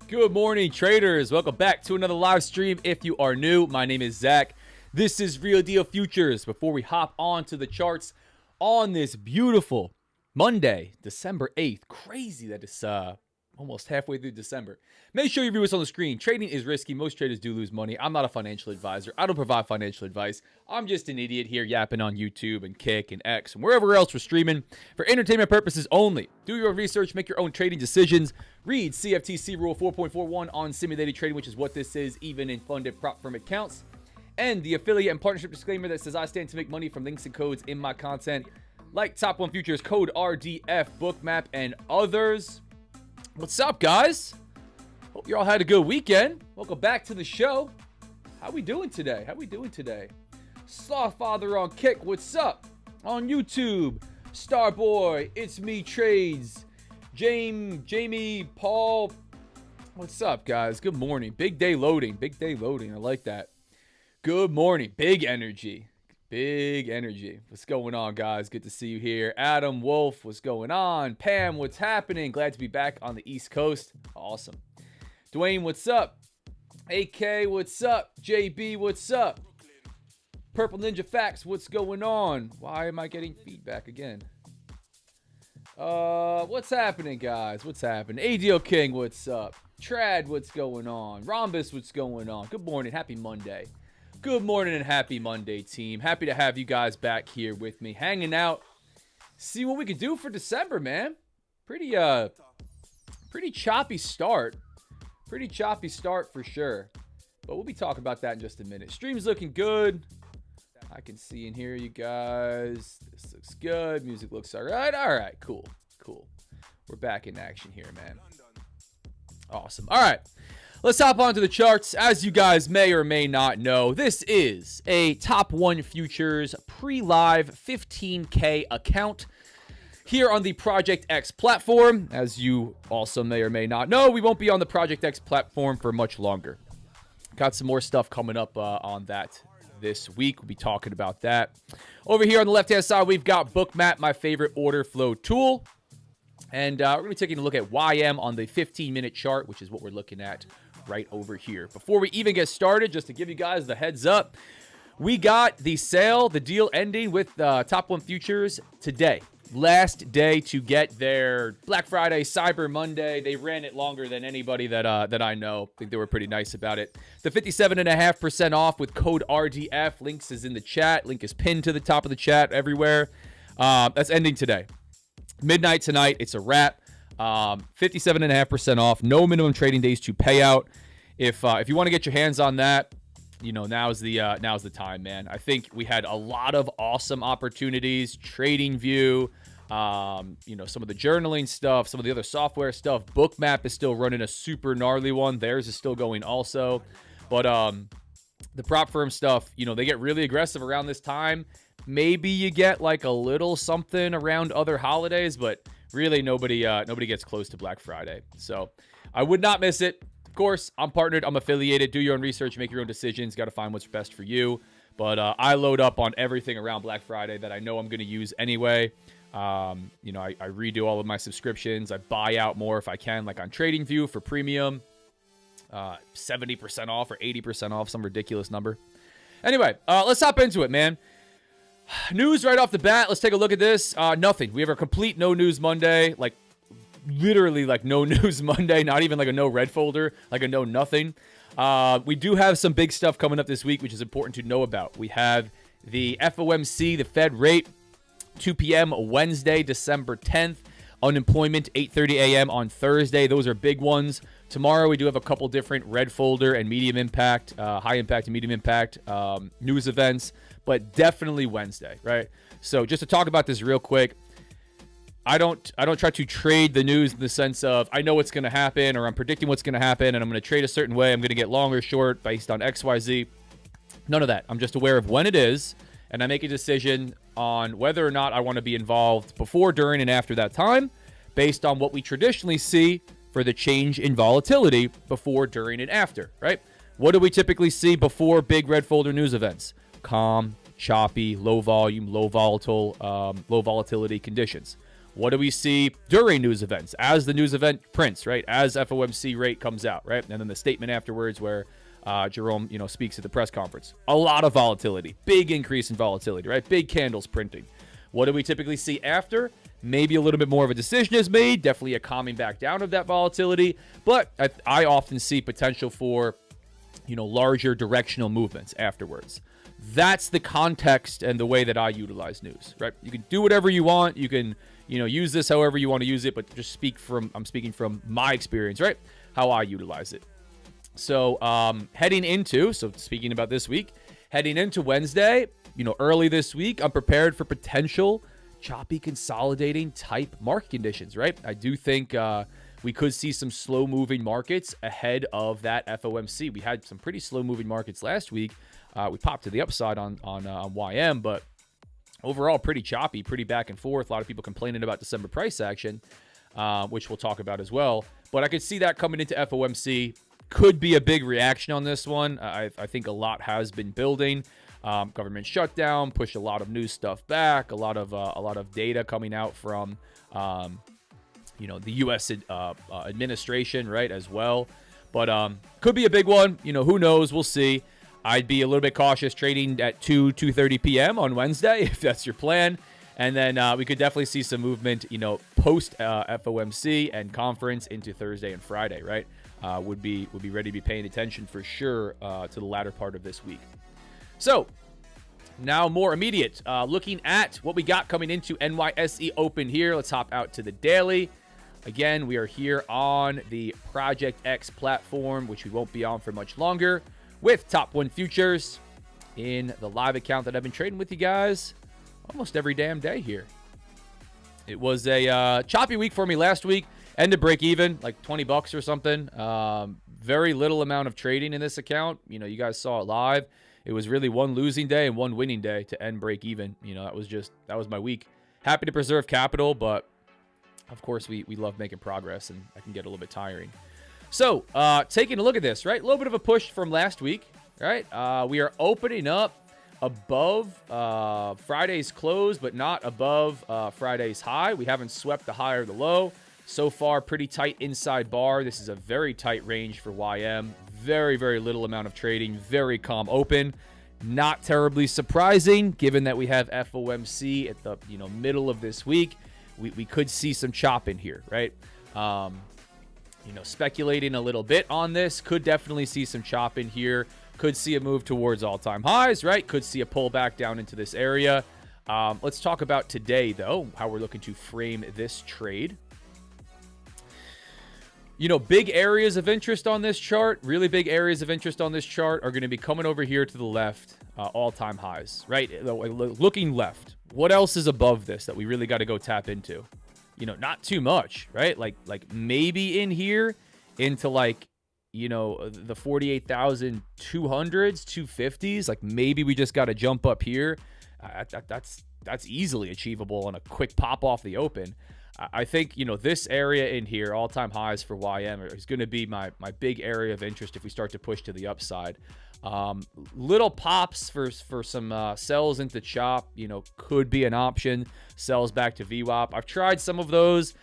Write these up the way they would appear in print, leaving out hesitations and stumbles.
Good morning, traders. Welcome back to another live stream. If you are new, my name is Zach. This is Real Deal Futures. Before we hop on to the charts on this beautiful Monday, December 8th. Crazy that it's almost halfway through December. Make sure you view us on the screen. Trading is risky. Most traders do lose money. I'm not a financial advisor. I don't provide financial advice. I'm just an idiot here yapping on YouTube and Kick and X and wherever else we're streaming for entertainment purposes only. Do your own research. Make your own trading decisions. Read CFTC Rule 4.41 on simulated trading, which is what this is, even in funded prop firm accounts. And the affiliate and partnership disclaimer that says I stand to make money from links and codes in my content, like Top 1 Futures, code RDF, Bookmap, and others. What's up, guys? Hope you all had a good weekend. Welcome back to the show. How we doing today? Slothfather on Kick, what's up? On YouTube, Starboy, It's Me Trades, Jamie, Paul. What's up, guys? Good morning. Big day loading. I like that. Good morning. Big energy. What's going on, guys? Good to see you here. Adam, Wolf, what's going on? Pam, what's happening? Glad to be back on the East Coast. Awesome. Dwayne, what's up? AK, what's up? JB, what's up? Purple Ninja Facts, what's going on? Why am I getting feedback again? What's happening, guys? What's happening? ADO King, what's up? Trad, what's going on? Rhombus, what's going on? Good morning. Happy Monday. Good morning and happy Monday, team. Happy to have you guys back here with me, hanging out. See what we can do for December, man. Pretty choppy start. Pretty choppy start for sure. But we'll be talking about that in just a minute. Stream's looking good. I can see and hear you guys. This looks good. Music looks all right. All right, cool. We're back in action here, man. Awesome. All right. Let's hop onto the charts. As you guys may or may not know, this is a Top 1 Futures pre-live 15K account here on the Project X platform. As you also may or may not know, we won't be on the Project X platform for much longer. Got some more stuff coming up on that this week. We'll be talking about that. Over here on the left-hand side, we've got Bookmap, my favorite order flow tool. And we're going to be taking a look at YM on the 15-minute chart, which is what we're looking at right over here. Before we even get started, just to give you guys the heads up, we got the sale, the deal ending with Top 1 Futures today. Last day to get their Black Friday, Cyber Monday. They ran it longer than anybody that I know. I think they were pretty nice about it. The 57.5% off with code RDF. Links is in the chat. Link is pinned to the top of the chat everywhere. That's ending today. Midnight tonight. It's a wrap. 57.5% off. No minimum trading days to pay out. If you want to get your hands on that, now's the time, man. I think we had a lot of awesome opportunities. TradingView, some of the journaling stuff, some of the other software stuff. Bookmap is still running a super gnarly one. Theirs is still going also. But the prop firm stuff, they get really aggressive around this time. Maybe you get like a little something around other holidays, but really nobody gets close to Black Friday. So I would not miss it. Of course, I'm partnered. I'm affiliated. Do your own research. Make your own decisions. Got to find what's best for you. But I load up on everything around Black Friday that I know I'm going to use anyway. I redo all of my subscriptions. I buy out more if I can, like on TradingView for premium. 70% off or 80% off, some ridiculous number. Anyway, let's hop into it, man. News right off the bat. Let's take a look at this. Nothing. We have a complete no news Monday. Like literally like no news Monday. Not even like a no red folder. Like a no nothing. We do have some big stuff coming up this week, which is important to know about. We have the FOMC, the Fed rate, 2 p.m. Wednesday, December 10th. Unemployment, 8:30 a.m. on Thursday. Those are big ones. Tomorrow, we do have a couple different red folder and medium impact, high impact and medium impact news events, but definitely Wednesday, right? So just to talk about this real quick, I don't try to trade the news in the sense of I know what's going to happen or I'm predicting what's going to happen and I'm going to trade a certain way. I'm going to get long or short based on X, Y, Z. None of that. I'm just aware of when it is, and I make a decision on whether or not I want to be involved before, during, and after that time based on what we traditionally see for the change in volatility before, during, and after, right? What do we typically see before big red folder news events? Calm, choppy, low volume, low volatility conditions. What do we see during news events? As the news event prints, right? As FOMC rate comes out, right? And then the statement afterwards where Jerome, speaks at the press conference. A lot of volatility, big increase in volatility, right? Big candles printing. What do we typically see after? Maybe a little bit more of a decision is made, definitely a calming back down of that volatility, but I often see potential for, larger directional movements afterwards. That's the context and the way that I utilize news, right? You can do whatever you want. You can, use this however you want to use it, but just I'm speaking from my experience, right? How I utilize it. So speaking about this week, heading into Wednesday, early this week, I'm prepared for potential choppy consolidating type market conditions, right? I do think we could see some slow moving markets ahead of that FOMC. We had some pretty slow moving markets last week. We popped to the upside on YM, but overall pretty choppy, pretty back and forth. A lot of people complaining about December price action, which we'll talk about as well. But I could see that coming into FOMC. Could be a big reaction on this one. I think a lot has been building. Government shutdown pushed a lot of news stuff back. A lot of data coming out from the U.S. Administration, right, as well. But could be a big one. Who knows? We'll see. I'd be a little bit cautious trading at 2:30 p.m. on Wednesday if that's your plan. And then we could definitely see some movement, post FOMC and conference into Thursday and Friday, right? Would be ready to be paying attention for sure to the latter part of this week. So now more immediate, looking at what we got coming into NYSE Open here. Let's hop out to the daily. Again, we are here on the Project X platform, which we won't be on for much longer, with Top 1 Futures in the live account that I've been trading with you guys almost every damn day here. It was a choppy week for me last week. Ended break even, like $20 or something. Very little amount of trading in this account. You guys saw it live. It was really one losing day and one winning day to end break even. That was my week. Happy to preserve capital, but of course we love making progress, and I can get a little bit tiring. So taking a look at this, right? A little bit of a push from last week, right? We are opening up above Friday's close, but not above Friday's high. We haven't swept the high or the low. So far, pretty tight inside bar. This is a very tight range for YM. Very, very little amount of trading. Very calm open. Not terribly surprising, given that we have FOMC at the middle of this week. We could see some chop in here, right? Speculating a little bit on this, could definitely see some chop in here. Could see a move towards all-time highs, right? Could see a pullback down into this area. Let's talk about today, though, how we're looking to frame this trade. Big areas of interest on this chart, really big areas of interest on this chart are going to be coming over here to the left, all-time highs, right? Looking left. What else is above this that we really got to go tap into? Not too much, right? Like maybe in here into the 48,200s, 250s. Like maybe we just got to jump up here. That's easily achievable on a quick pop off the open. I think, this area in here, all-time highs for YM, is going to be my big area of interest if we start to push to the upside. Little pops for some sells into chop, could be an option. Sells back to VWAP. I've tried some of those.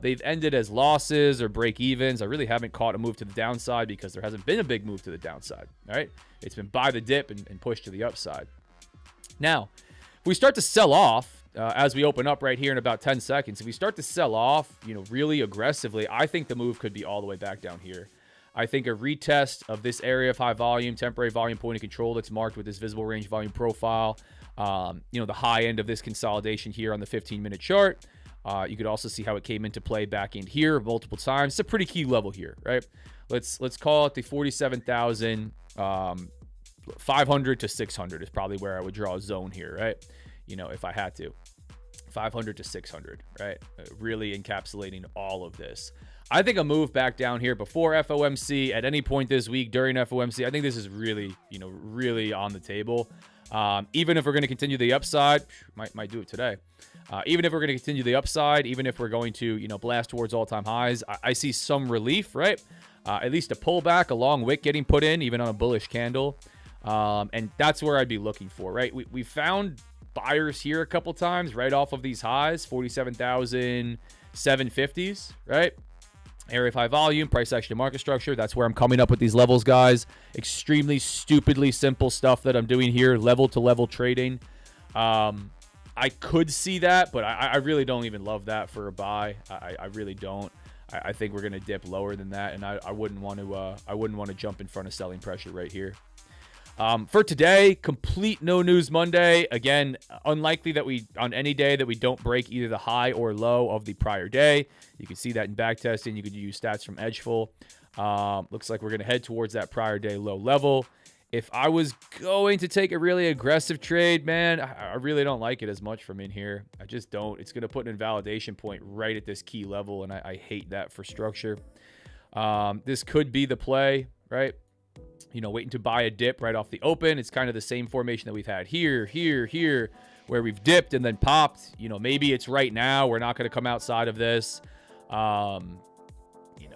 They've ended as losses or break evens. I really haven't caught a move to the downside because there hasn't been a big move to the downside, right? It's been buy the dip and push to the upside. Now, if we start to sell off, as we open up right here in about 10 seconds, if we start to sell off, really aggressively, I think the move could be all the way back down here. I think a retest of this area of high volume, temporary volume point of control that's marked with this visible range volume profile, the high end of this consolidation here on the 15-minute chart. You could also see how it came into play back in here multiple times. It's a pretty key level here, right? Let's call it the 47,500 to 600 is probably where I would draw a zone here, right? If I had to. 500 to 600, right? Really encapsulating all of this. I think a move back down here before FOMC at any point this week during FOMC, I think this is really, really on the table. Even if we're going to continue the upside, might do it today. Even if we're going to continue the upside, even if we're going to, blast towards all-time highs, I see some relief, right? At least a pullback, a long wick getting put in, even on a bullish candle. And that's where I'd be looking for, right? We found buyers here a couple times right off of these highs, 47,750s, right? Area of high volume, price action, market structure. That's where I'm coming up with these levels, guys. Extremely stupidly simple stuff that I'm doing here, level to level trading. I could see that, but I really don't even love that for a buy. I really don't. I think we're gonna dip lower than that, and I wouldn't want to jump in front of selling pressure right here. For today, complete no news Monday. Again, unlikely that on any day that we don't break either the high or low of the prior day. You can see that in back testing. You could use stats from Edgeful. Looks like we're going to head towards that prior day low level. If I was going to take a really aggressive trade, man, I really don't like it as much from in here. I just don't. It's going to put an invalidation point right at this key level, and I hate that for structure. This could be the play, right? Waiting to buy a dip right off the open. It's kind of the same formation that we've had here, where we've dipped and then popped. Maybe it's right now. We're not going to come outside of this.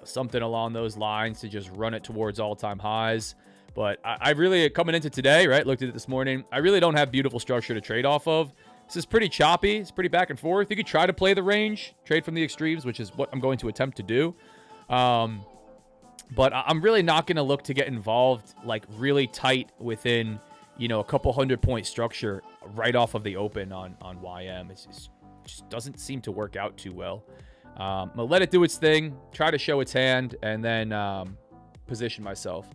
Something along those lines to just run it towards all-time highs. But I really, coming into today, right, looked at it this morning, I really don't have beautiful structure to trade off of. This is pretty choppy. It's pretty back and forth. You could try to play the range, trade from the extremes, which is what I'm going to attempt to do. But I'm really not going to look to get involved like really tight within, a couple 100-point structure right off of the open on YM. It just doesn't seem to work out too well. I'm going to let it do its thing, try to show its hand, and then position myself.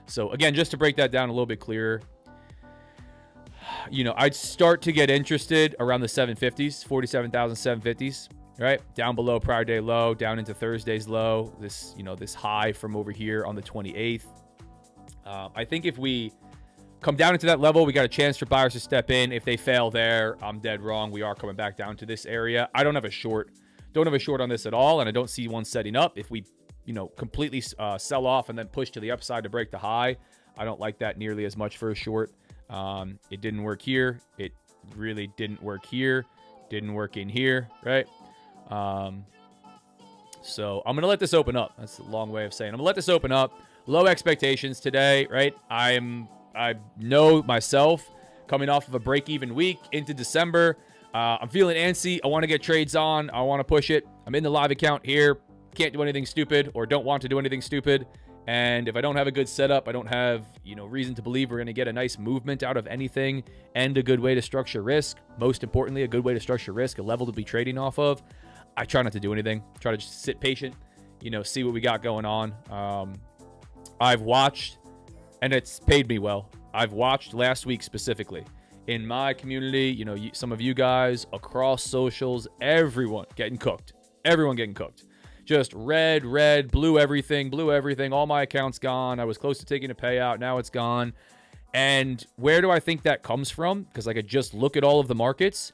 So, again, just to break that down a little bit clearer, I'd start to get interested around the 750s, 47,750s. Right down below prior day low, down into Thursday's low. This, this high from over here on the 28th. I think if we come down into that level, we got a chance for buyers to step in. If they fail there, I'm dead wrong. We are coming back down to this area. I don't have a short on this at all, and I don't see one setting up. If we, completely sell off and then push to the upside to break the high, I don't like that nearly as much for a short. It didn't work here. It really didn't work here. Didn't work in here, right? So I'm going to let this open up. That's a long way of saying I'm going to let this open up. Low expectations today, right? I know myself coming off of a break-even week into December. I'm feeling antsy. I want to get trades on. I want to push it. I'm in the live account here. Can't do anything stupid or don't want to do anything stupid. And if I don't have a good setup, I don't have, reason to believe we're going to get a nice movement out of anything and a good way to structure risk. Most importantly, a good way to structure risk, a level to be trading off of. I try not to do anything. Try to just sit patient, see what we got going on. I've watched, and it's paid me well. I've watched last week specifically in my community, some of you guys across socials, everyone getting cooked. Everyone getting cooked. Just red, blew everything. All my accounts gone. I was close to taking a payout. Now it's gone. And where do I think that comes from? Because I could just look at all of the markets.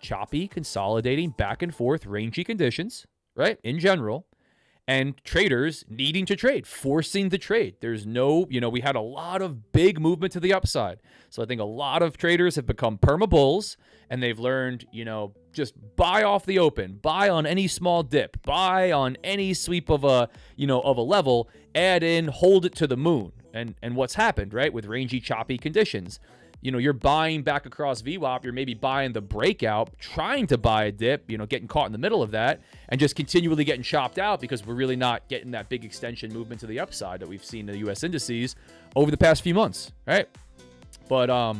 Choppy, consolidating, back and forth, rangy conditions, right? In general. And traders needing to trade, forcing the trade. There's no, we had a lot of big movement to the upside. So I think a lot of traders have become perma bulls, and they've learned, just buy off the open, buy on any small dip, buy on any sweep of a level, add in, hold it to the moon. And what's happened, right, with rangy, choppy conditions? You're buying back across VWAP, you're maybe buying the breakout, trying to buy a dip, getting caught in the middle of that, and just continually getting chopped out because we're really not getting that big extension movement to the upside that we've seen in the U.S. indices over the past few months, right? But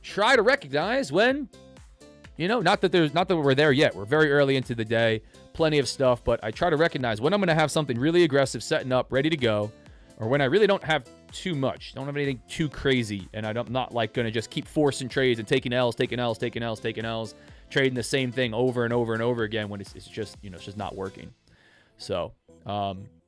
try to recognize when, not that we're there yet. We're very early into the day, plenty of stuff, but I try to recognize when I'm going to have something really aggressive setting up, ready to go, or when I really don't have too much, don't have anything too crazy, and I'm not like going to just keep forcing trades and taking L's, trading the same thing over and over and over again when it's just, it's just not working. So,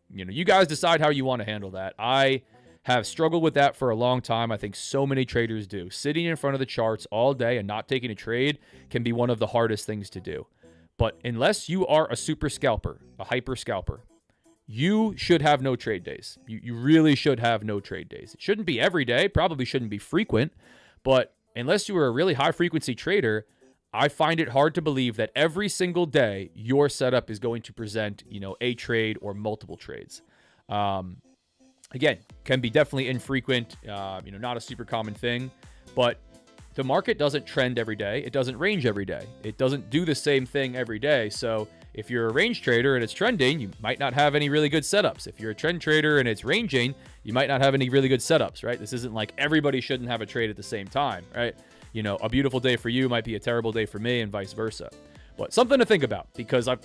you guys decide how you want to handle that. I have struggled with that for a long time. I think so many traders do. Sitting in front of the charts all day and not taking a trade can be one of the hardest things to do. But unless you are a super scalper, a hyper scalper, you should have no trade days. You really should have no trade days. It shouldn't be every day, probably shouldn't be frequent, but unless you are a really high frequency trader, I find it hard to believe that every single day your setup is going to present, a trade or multiple trades. Again, can be definitely infrequent, not a super common thing, but the market doesn't trend every day. It doesn't range every day. It doesn't do the same thing every day. So if you're a range trader and it's trending, you might not have any really good setups. If you're a trend trader and it's ranging, you might not have any really good setups, right? This isn't like everybody shouldn't have a trade at the same time, right? A beautiful day for you might be a terrible day for me and vice versa. But something to think about, because it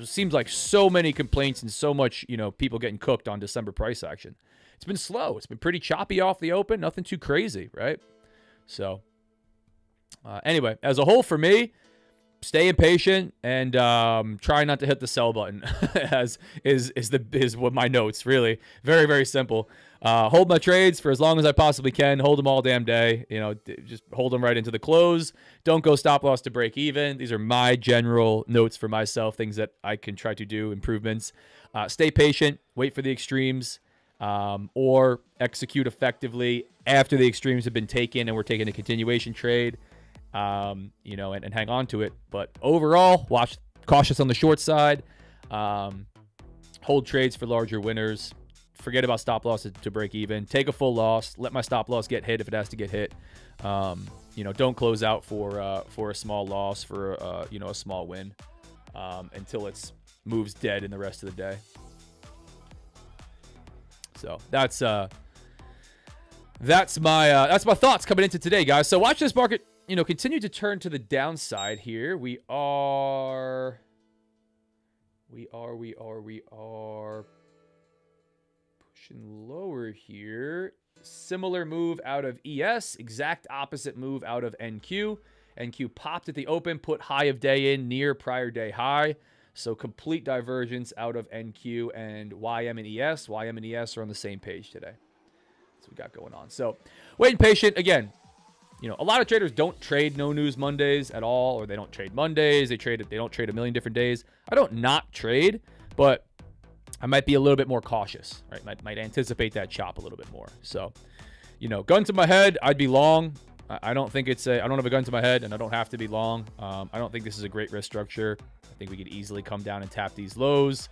seems like so many complaints and so much, people getting cooked on December price action. It's been slow. It's been pretty choppy off the open. Nothing too crazy, right? So anyway, as a whole for me, stay impatient and try not to hit the sell button is what my notes, really. Very, very simple. Hold my trades for as long as I possibly can. Hold them all damn day. Just hold them right into the close. Don't go stop loss to break even. These are my general notes for myself, things that I can try to do, improvements. Stay patient. Wait for the extremes. Or execute effectively after the extremes have been taken and we're taking a continuation trade. And hang on to it. But overall, watch cautious on the short side. Hold trades for larger winners. Forget about stop loss to break even. Take a full loss. Let my stop loss get hit if it has to get hit. Don't close out for a small loss, for a small win until it moves dead in the rest of the day. So that's my thoughts coming into today, guys. So watch this market continue to turn to the downside here. We are pushing lower here. Similar move out of ES, exact opposite move out of NQ. NQ popped at the open, put high of day in near prior day high. So complete divergence out of NQ and YM and ES. YM and ES are on the same page today. That's what we got going on. So waiting patient. Again, a lot of traders don't trade no news Mondays at all, or they don't trade Mondays. They don't trade a million different days. I don't not trade, but I might be a little bit more cautious, right? Might anticipate that chop a little bit more. So, gun to my head, I'd be long. I don't think I don't have a gun to my head, and I don't have to be long. I don't think this is a great risk structure. I think we could easily come down and tap these lows.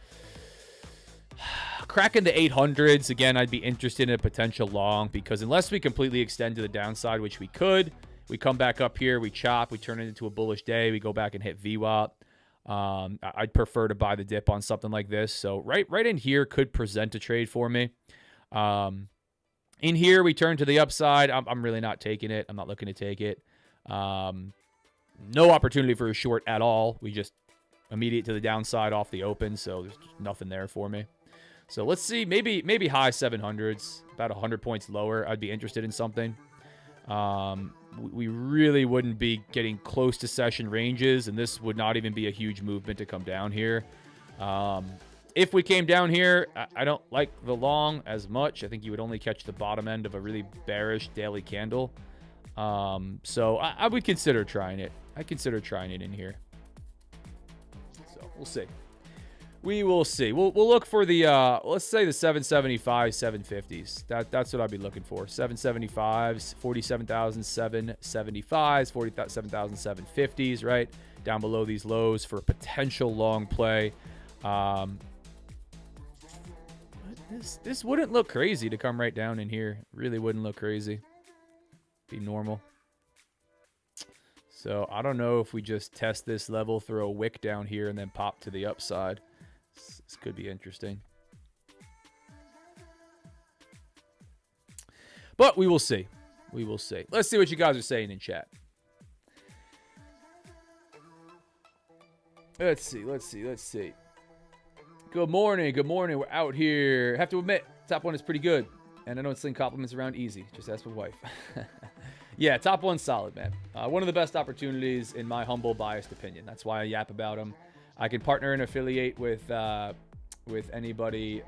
cracking the 800s, again, I'd be interested in a potential long, because unless we completely extend to the downside, which we could, we come back up here, we chop, we turn it into a bullish day, we go back and hit VWAP. I'd prefer to buy the dip on something like this. So right in here could present a trade for me. In here, we turn to the upside. I'm really not taking it. I'm not looking to take it. No opportunity for a short at all. We just immediate to the downside off the open, so there's just nothing there for me. So let's see, maybe high 700s, about 100 points lower. I'd be interested in something. We really wouldn't be getting close to session ranges, and this would not even be a huge movement to come down here. If we came down here, I don't like the long as much. I think you would only catch the bottom end of a really bearish daily candle. So I would consider trying it. I consider trying it in here. So we'll see. We will see. We'll look for the, let's say the 775, 750s. That's what I'd be looking for. 775s, 47,775s, 47,750s, right? Down below these lows for a potential long play. This wouldn't look crazy to come right down in here. Really wouldn't look crazy. Be normal. So I don't know if we just test this level, throw a wick down here, and then pop to the upside. This could be interesting. But we will see. We will see. Let's see what you guys are saying in chat. Let's see. Good morning. Good morning. We're out here. Have to admit, top one is pretty good. And I know it's sling compliments around easy. Just ask my wife. Yeah, top one's solid, man. One of the best opportunities in my humble, biased opinion. That's why I yap about them. I can partner and affiliate with anybody,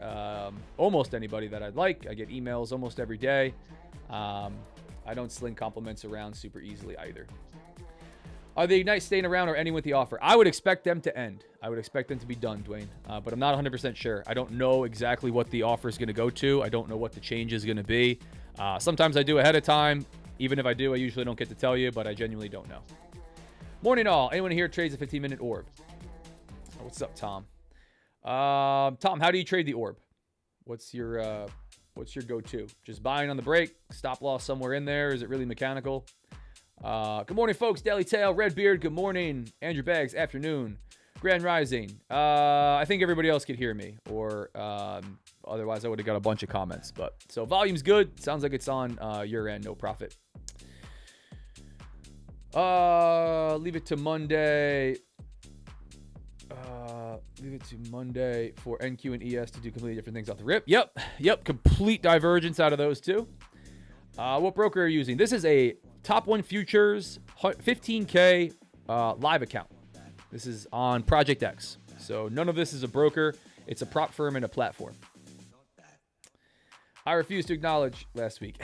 almost anybody that I'd like. I get emails almost every day. I don't sling compliments around super easily either. Are the Ignite staying around or ending with the offer? I would expect them to end. I would expect them to be done, Dwayne. But I'm not 100% sure. I don't know exactly what the offer is going to go to. I don't know what the change is going to be. Sometimes I do ahead of time. Even if I do, I usually don't get to tell you, but I genuinely don't know. Morning all. Anyone here trades a 15-minute orb? What's up, Tom? Tom, how do you trade the orb? What's your go-to? Just buying on the break? Stop loss somewhere in there? Is it really mechanical? Good morning, folks. Daily Tail, Redbeard, good morning. Andrew Baggs, afternoon. Grand Rising. I think everybody else could hear me, or otherwise I would have got a bunch of comments. But so volume's good. Sounds like it's on your end. No profit. Leave it to Monday. Leave it to Monday for NQ and ES to do completely different things off the rip. Yep. Complete divergence out of those two. What broker are you using? This is a Top One Futures 15K live account. This is on Project X. So none of this is a broker. It's a prop firm and a platform. I refuse to acknowledge last week.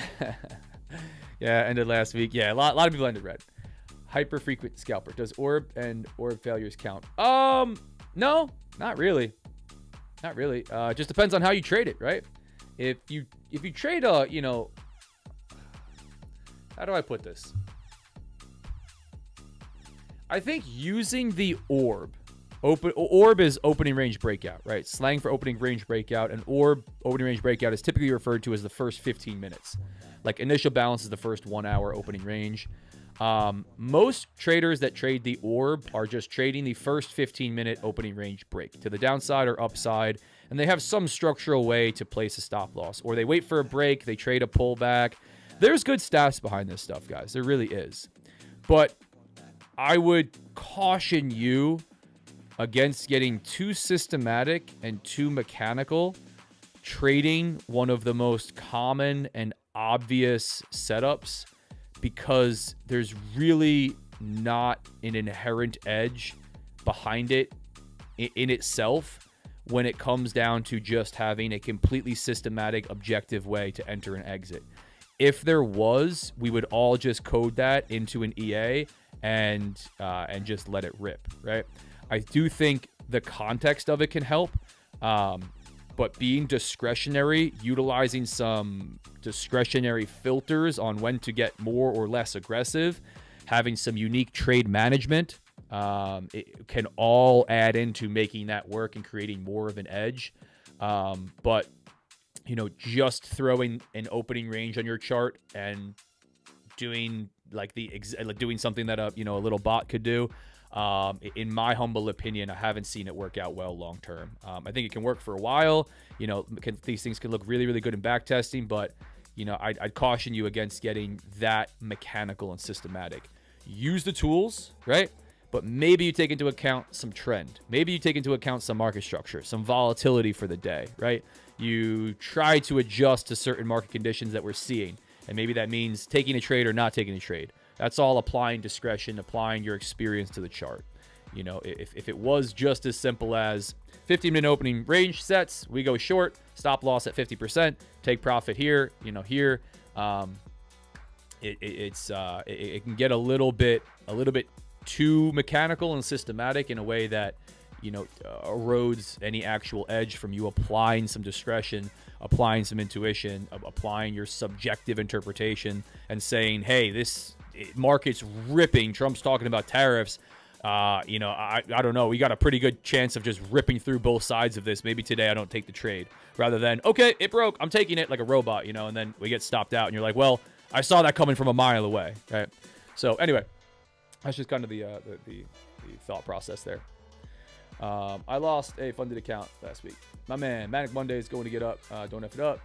Yeah, ended last week. Yeah, a lot of people ended red. Hyper frequent scalper. Does orb and orb failures count? No, not really. Not really. Just depends on how you trade it, right? If you trade how do I put this? I think using the orb is opening range breakout, right? Slang for opening range breakout. And orb opening range breakout is typically referred to as the first 15 minutes. Like initial balance is the first 1 hour opening range. Most traders that trade the orb are just trading the first 15-minute opening range break to the downside or upside, and they have some structural way to place a stop loss, or they wait for a break, they trade a pullback. There's good stats behind this stuff, guys. There really is. But I would caution you against getting too systematic and too mechanical trading one of the most common and obvious setups, because there's really not an inherent edge behind it in itself when it comes down to just having a completely systematic, objective way to enter and exit. If there was, we would all just code that into an EA and just let it rip, right? I do think the context of it can help, but being discretionary, utilizing some discretionary filters on when to get more or less aggressive, having some unique trade management, it can all add into making that work and creating more of an edge. But just throwing an opening range on your chart and doing doing something that a little bot could do. In my humble opinion, I haven't seen it work out well long term. I think it can work for a while. These things can look really, really good in back testing, but I'd caution you against getting that mechanical and systematic. Use the tools, right? But maybe you take into account some trend. Maybe you take into account some market structure, some volatility for the day, right? You try to adjust to certain market conditions that we're seeing. And maybe that means taking a trade or not taking a trade. That's all applying discretion, applying your experience to the chart. If it was just as simple as 15-minute opening range sets, we go short, stop loss at 50%, take profit here, here. It can get a little bit too mechanical and systematic in a way that erodes any actual edge from you applying some discretion, applying some intuition, applying your subjective interpretation, and saying, hey, this market's ripping. Trump's talking about tariffs. I don't know. We got a pretty good chance of just ripping through both sides of this. Maybe today I don't take the trade. Rather than, okay, it broke, I'm taking it like a robot, and then we get stopped out, and you're like, well, I saw that coming from a mile away, right? So anyway, that's just kind of the thought process there. I lost a funded account last week. My man, Manic Monday is going to get up. Don't F it up.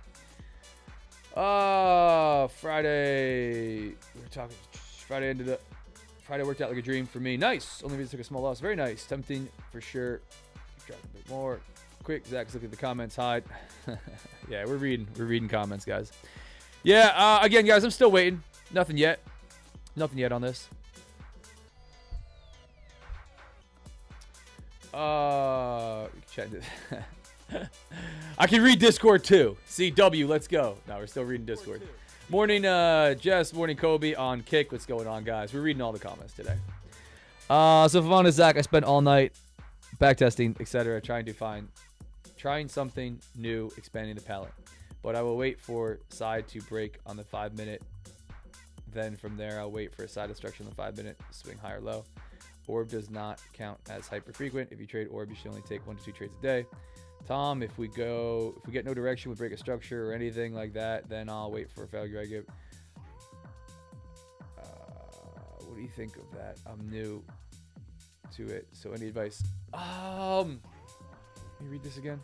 Friday. We were talking. Friday worked out like a dream for me. Nice. Only reason took a small loss. Very nice. Tempting for sure. Keep tracking a bit more. Quick. Zach's looking at the comments. Hide. Yeah, we're reading comments, guys. Yeah. Again, guys, I'm still waiting. Nothing yet on this. Check it. I can read Discord too. CW, let's go. No, we're still reading Discord. Morning, Jess. Morning, Kobe on Kick. What's going on, guys? We're reading all the comments today. So for fun, Zach, I spent all night backtesting, etc., trying something new, expanding the palette. But I will wait for side to break on the 5-minute. Then from there, I'll wait for a side destruction on the 5-minute, swing high or low. Orb does not count as hyper frequent. If you trade orb, you should only take 1 to 2 trades a day. Tom, if we get no direction, we break a structure or anything like that, then I'll wait for a failure. I give. What do you think of that? I'm new to it, so any advice? Let me read this again.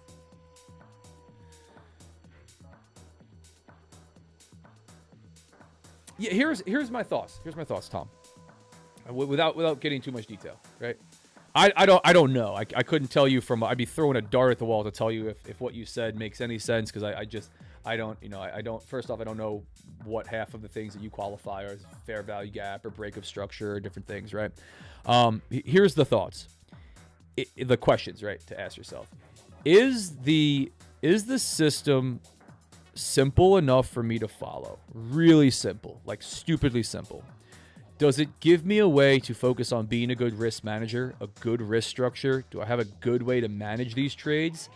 Yeah, here's my thoughts. Here's my thoughts, Tom. Without getting too much detail, right? I don't know. I couldn't tell you I'd be throwing a dart at the wall to tell you if what you said makes any sense, because I don't first off, I don't know what half of the things that you qualify as fair value gap or break of structure or different things, right? Here's the thoughts. The questions, right, to ask yourself. Is the system simple enough for me to follow? Really simple, like stupidly simple. Does it give me a way to focus on being a good risk manager, a good risk structure? Do I have a good way to manage these trades?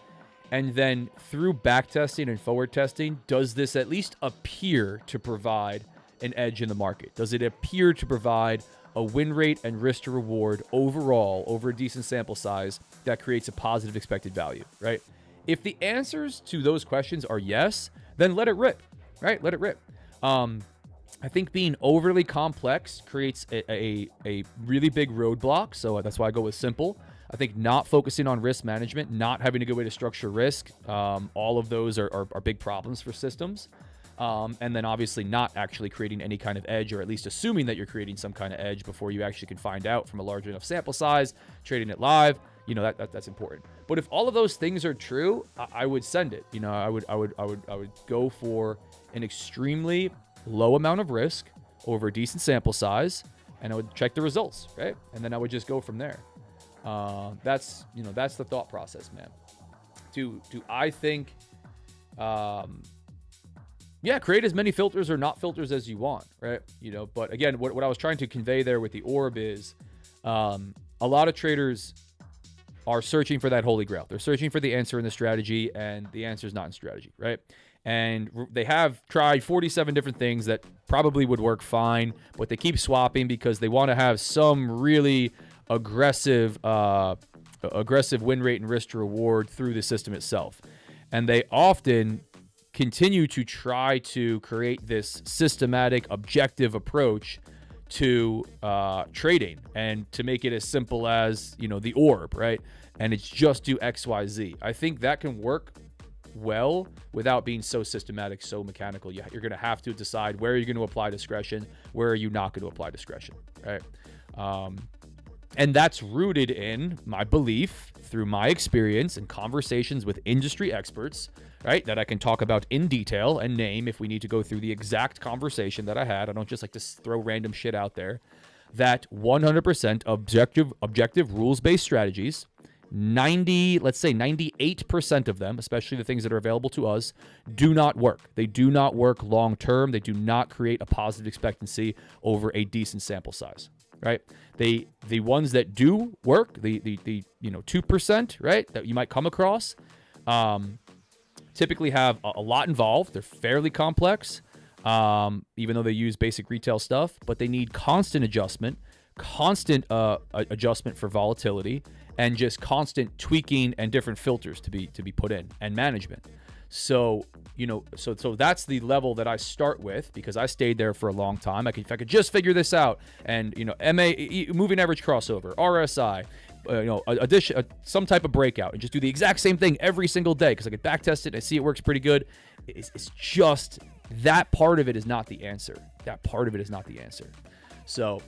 And then through back testing and forward testing, does this at least appear to provide an edge in the market? Does it appear to provide a win rate and risk to reward overall over a decent sample size that creates a positive expected value, right? If the answers to those questions are yes, then let it rip, right? Let it rip. I think being overly complex creates a really big roadblock. So that's why I go with simple. I think not focusing on risk management, not having a good way to structure risk, all of those are big problems for systems. And then obviously not actually creating any kind of edge, or at least assuming that you're creating some kind of edge before you actually can find out from a large enough sample size, trading it live, that's important. But if all of those things are true, I would send it. I would go for an extremely low amount of risk over a decent sample size, and I would check the results, right? And then I would just go from there. That's the thought process, man. Do I think, create as many filters or not filters as you want, right? But again, what I was trying to convey there with the orb is, a lot of traders are searching for that holy grail. They're searching for the answer in the strategy, and the answer is not in strategy, right? And they have tried 47 different things that probably would work fine, but they keep swapping because they want to have some really aggressive win rate and risk to reward through the system itself. And they often continue to try to create this systematic, objective approach to trading, and to make it as simple as, the orb, right? And it's just do X, Y, Z. I think that can work well without being so systematic, so mechanical. You're going to have to decide where you're going to apply discretion, where are you not going to apply discretion, right? And that's rooted in my belief, through my experience and conversations with industry experts, right, that I can talk about in detail and name if we need to go through the exact conversation that I had. I don't just like to throw random shit out there. That 100% objective rules-based strategies, 98% of them, especially the things that are available to us, do not work. They do not work long-term. They do not create a positive expectancy over a decent sample size, right? The ones that do work, the 2%, right, that you might come across, typically have a lot involved. They're fairly complex, even though they use basic retail stuff, but they need constant adjustment for volatility, and just constant tweaking and different filters to be put in, and management. So, so that's the level that I start with, because I stayed there for a long time. If I could just figure this out, and, moving average crossover, RSI, some type of breakout, and just do the exact same thing every single day, because I could back test it and I see it works pretty good. It's just that part of it is not the answer. So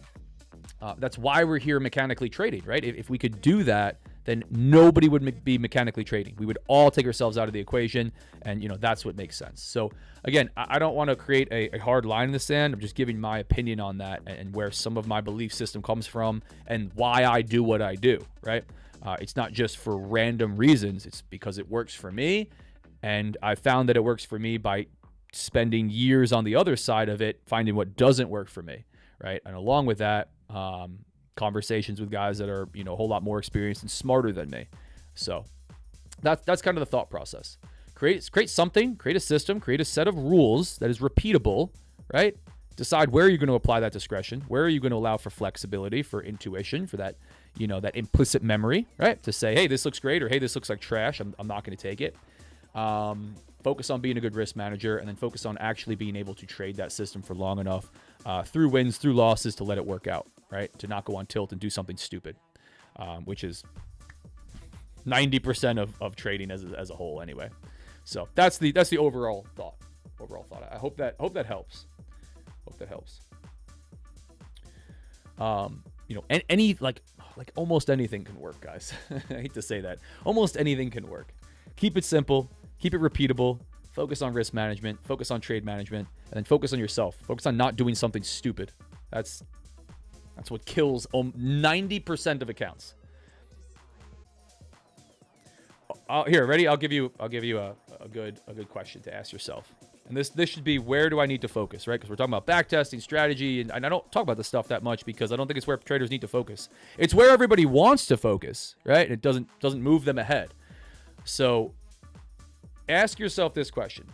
that's why we're here mechanically trading, right? If we could do that, then nobody would be mechanically trading. We would all take ourselves out of the equation, and that's what makes sense. So again, I don't want to create a hard line in the sand. I'm just giving my opinion on that, and where some of my belief system comes from, and why I do what I do, right? It's not just for random reasons. It's because it works for me, and I found that it works for me by spending years on the other side of it, finding what doesn't work for me, right? And along with that, conversations with guys that are, a whole lot more experienced and smarter than me. So that's kind of the thought process. Create something, create a system, create a set of rules that is repeatable, right? Decide where you're going to apply that discretion, where are you going to allow for flexibility, for intuition, for that, that implicit memory, right? To say, hey, this looks great, or hey, this looks like trash, I'm not going to take it. Focus on being a good risk manager, and then focus on actually being able to trade that system for long enough, through wins, through losses, to let it work out, right? To not go on tilt and do something stupid, which is 90% of trading as a whole anyway. So that's the overall thought. I hope that helps. Any like almost anything can work, guys. I hate to say that. Almost anything can work. Keep it simple. Keep it repeatable. Focus on risk management. Focus on trade management, and then focus on yourself. Focus on not doing something stupid. That's what kills 90% of accounts. Here, ready? I'll give you a good question to ask yourself. And this should be, where do I need to focus, right? Because we're talking about backtesting, strategy, and I don't talk about this stuff that much because I don't think it's where traders need to focus. It's where everybody wants to focus, right? It doesn't move them ahead. So ask yourself this question.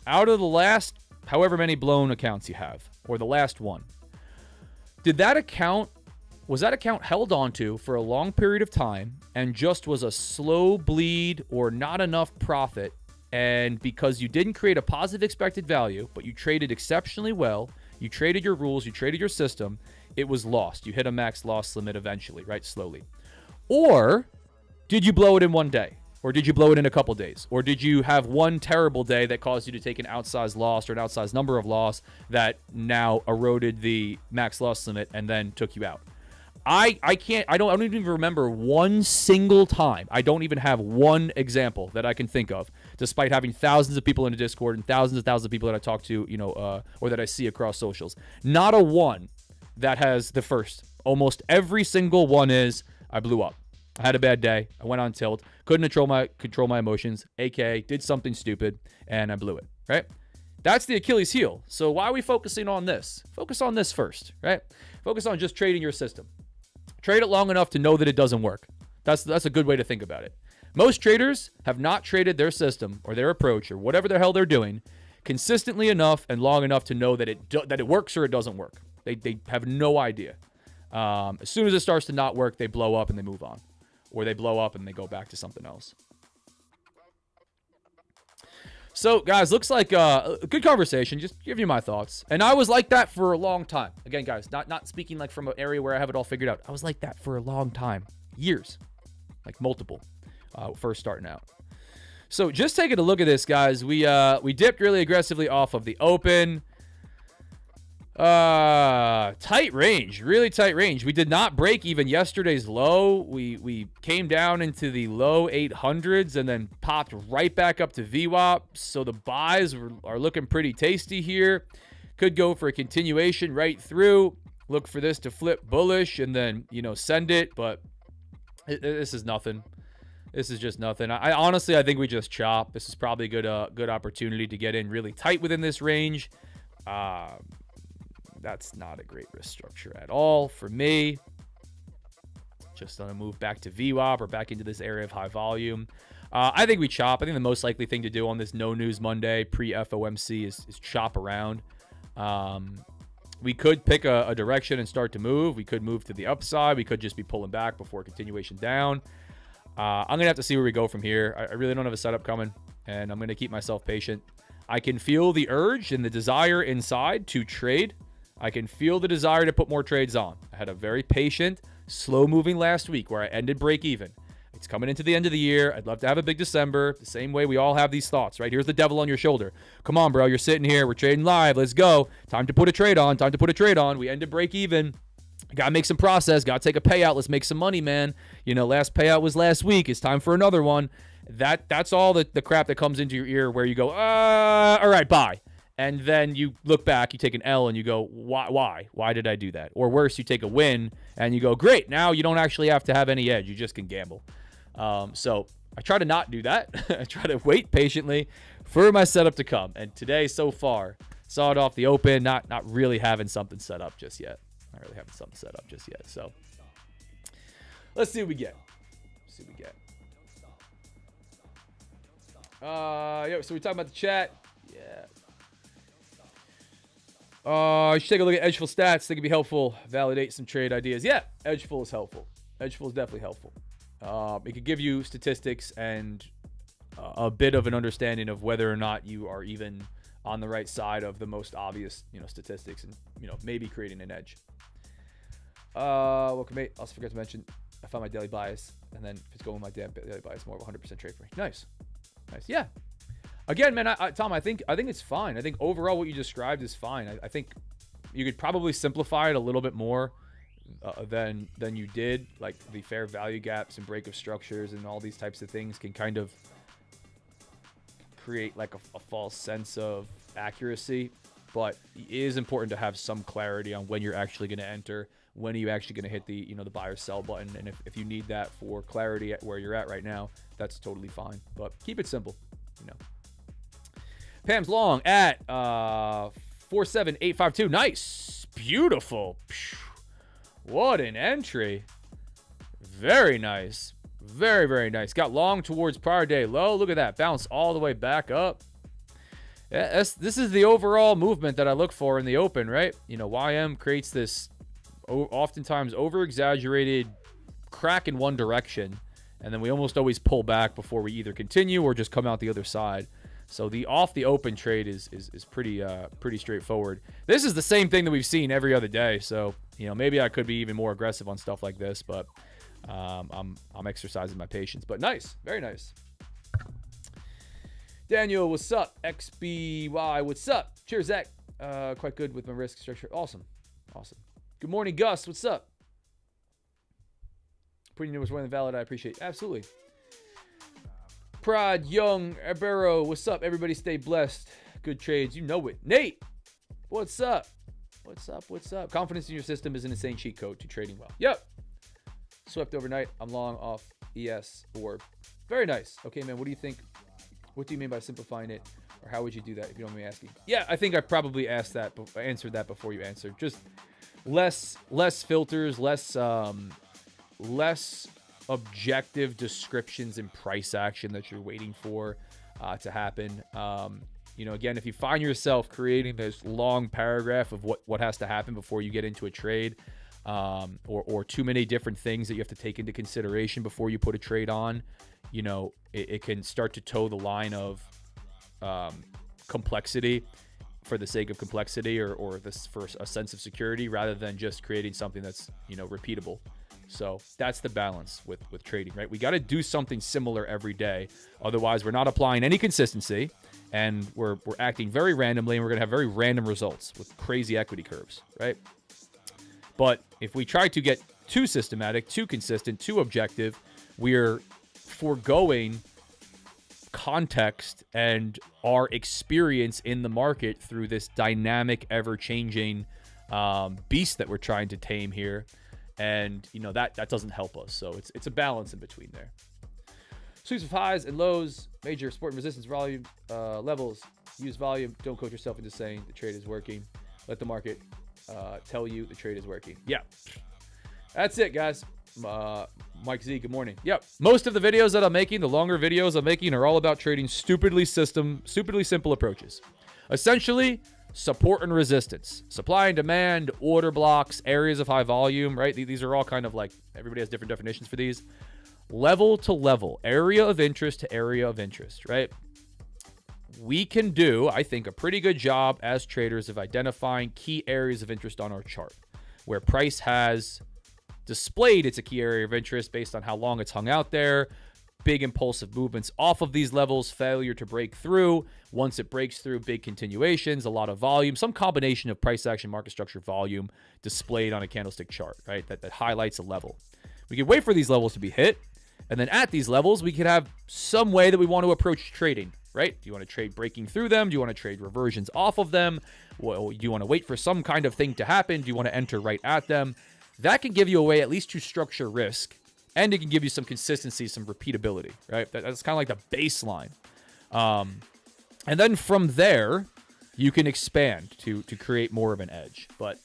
Out of the last however many blown accounts you have, or the last one, was that account held onto for a long period of time and just was a slow bleed or not enough profit, and because you didn't create a positive expected value, but you traded exceptionally well, you traded your rules, you traded your system, it was lost. You hit a max loss limit eventually, right? Slowly. Or did you blow it in one day? Or did you blow it in a couple days? Or did you have one terrible day that caused you to take an outsized loss, or an outsized number of loss that now eroded the max loss limit and then took you out? I don't even remember one single time. I don't even have one example that I can think of, despite having thousands of people in the Discord and thousands of people that I talk to, or that I see across socials. Not a one that has the first. Almost every single one is, I blew up. I had a bad day. I went on tilt. Couldn't control my emotions. AK did something stupid, and I blew it. Right? That's the Achilles heel. So why are we focusing on this? Focus on this first. Right? Focus on just trading your system. Trade it long enough to know that it doesn't work. That's a good way to think about it. Most traders have not traded their system or their approach or whatever the hell they're doing consistently enough and long enough to know that it works or it doesn't work. They have no idea. As soon as it starts to not work, they blow up and they move on. Or they blow up and they go back to something else. So, guys, looks like a good conversation. Just give you my thoughts. And I was like that for a long time. Again, guys, not speaking like from an area where I have it all figured out. I was like that for a long time. Years. Like multiple. First starting out. So, just taking a look at this, guys. We dipped really aggressively off of the open. Tight range, really tight range. We did not break even yesterday's low. We came down into the low 800s and then popped right back up to VWAP. So the buys are looking pretty tasty here. Could go for a continuation right through. Look for this to flip bullish and then, send it. But this is nothing. This is just nothing. I honestly, I think we just chop. This is probably a good opportunity to get in really tight within this range. That's not a great risk structure at all for me. Just on a move back to VWAP or back into this area of high volume. I think we chop. I think the most likely thing to do on this No News Monday pre-FOMC is chop around. We could pick a direction and start to move. We could move to the upside. We could just be pulling back before continuation down. I'm going to have to see where we go from here. I really don't have a setup coming, and I'm going to keep myself patient. I can feel the urge and the desire inside to trade. I can feel the desire to put more trades on. I had a very patient, slow-moving last week where I ended break even. It's coming into the end of the year. I'd love to have a big December. The same way we all have these thoughts, right? Here's the devil on your shoulder. Come on, bro. You're sitting here. We're trading live. Let's go. Time to put a trade on. Time to put a trade on. We ended break even. Got to make some process. Got to take a payout. Let's make some money, man. Last payout was last week. It's time for another one. That's all the crap that comes into your ear where you go, all right, bye. And then you look back, you take an L, and you go, why? Why did I do that? Or worse, you take a win, and you go, great, now you don't actually have to have any edge. You just can gamble. So I try to not do that. I try to wait patiently for my setup to come. And today, so far, saw it off the open, not really having something set up just yet. So let's see what we get. So we're talking about the chat. Yeah. You should take a look at Edgeful stats. They can be helpful. Validate some trade ideas. Yeah, Edgeful is helpful. Edgeful is definitely helpful. It could give you statistics and a bit of an understanding of whether or not you are even on the right side of the most obvious, statistics and, maybe creating an edge. Welcome, mate. Also forgot to mention, I found my daily bias, and then if it's going with my daily bias, more of 100% trade for me. Nice. Yeah. Again, man, Tom, I think it's fine. I think overall what you described is fine. I think you could probably simplify it a little bit more than you did. Like the fair value gaps and break of structures and all these types of things can kind of create like a false sense of accuracy. But it is important to have some clarity on when you're actually going to enter, when are you actually going to hit the the buy or sell button. And if you need that for clarity at where you're at right now, that's totally fine. But keep it simple, Pam's long at 47852. Nice. Beautiful. What an entry. Very nice. Very, very nice. Got long towards prior day low. Look at that. Bounce all the way back up. Yeah, this is the overall movement that I look for in the open, right? YM creates this oftentimes over-exaggerated crack in one direction, and then we almost always pull back before we either continue or just come out the other side. So the off the open trade is pretty straightforward. This is the same thing that we've seen every other day. So maybe I could be even more aggressive on stuff like this, but I'm exercising my patience. But nice, very nice. Daniel, what's up? XBY, what's up? Cheers, Zach. Quite good with my risk structure. Awesome. Good morning, Gus. What's up? Pretty new was more than valid. I appreciate it. Absolutely. Prod Young Arbero, what's up? Everybody stay blessed. Good trades. You know it. Nate, what's up? Confidence in your system is an insane cheat code to trading well. Yep. Swept overnight. I'm long off ES orb. Very nice. Okay, man, what do you think? What do you mean by simplifying it? Or how would you do that if you don't mind me asking? Yeah, I think I probably answered that before you answered. Just less filters, less objective descriptions and price action that you're waiting for to happen. Again, if you find yourself creating this long paragraph of what has to happen before you get into a trade, or too many different things that you have to take into consideration before you put a trade on, it can start to toe the line of complexity for the sake of complexity, or this for a sense of security, rather than just creating something that's, you know, repeatable. So that's the balance with trading, right? We got to do something similar every day. Otherwise, we're not applying any consistency, and we're acting very randomly, and we're going to have very random results with crazy equity curves, right? But if we try to get too systematic, too consistent, too objective, we're foregoing context and our experience in the market through this dynamic, ever-changing beast that we're trying to tame here. And, you know, that doesn't help us. So it's a balance in between there. Sweeps of highs and lows, major support and resistance volume levels. Use volume. Don't coach yourself into saying the trade is working. Let the market tell you the trade is working. Yeah. That's it, guys. Mike Z, good morning. Yep. Most of the videos that I'm making, the longer videos I'm making, are all about trading stupidly simple approaches. Essentially, support and resistance, supply and demand, order blocks, areas of high volume, right? These are all kind of like, everybody has different definitions for these. Level to level, area of interest to area of interest, right? We can do, I think, a pretty good job as traders of identifying key areas of interest on our chart, where price has displayed it's a key area of interest based on how long it's hung out there, big impulsive movements off of these levels, failure to break through. Once it breaks through, big continuations, a lot of volume, some combination of price action, market structure, volume displayed on a candlestick chart, right? That highlights a level. We can wait for these levels to be hit, and then at these levels, we could have some way that we want to approach trading, right? Do you want to trade breaking through them? Do you want to trade reversions off of them? Well, do you want to wait for some kind of thing to happen? Do you want to enter right at them? That can give you a way at least to structure risk, and it can give you some consistency, some repeatability, right? That's kind of like the baseline. And then from there, you can expand to create more of an edge. But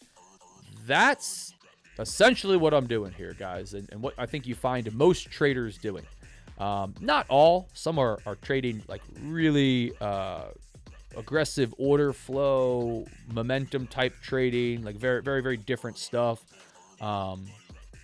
that's essentially what I'm doing here, guys, and what I think you find most traders doing. Not all. Some are trading like really aggressive order flow, momentum type trading, like very, very, very different stuff.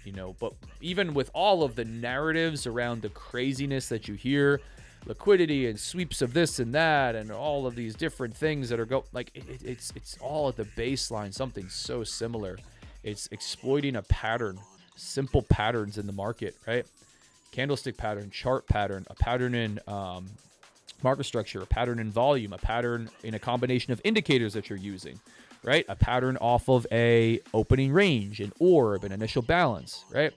You know, but even with all of the narratives around the craziness that you hear, liquidity and sweeps of this and that, and all of these different things that are it's all at the baseline, something so similar. It's exploiting a pattern, simple patterns in the market, right? Candlestick pattern, chart pattern, a pattern in market structure, a pattern in volume, a pattern in a combination of indicators that you're using, right? A pattern off of a opening range, an orb, an initial balance, right?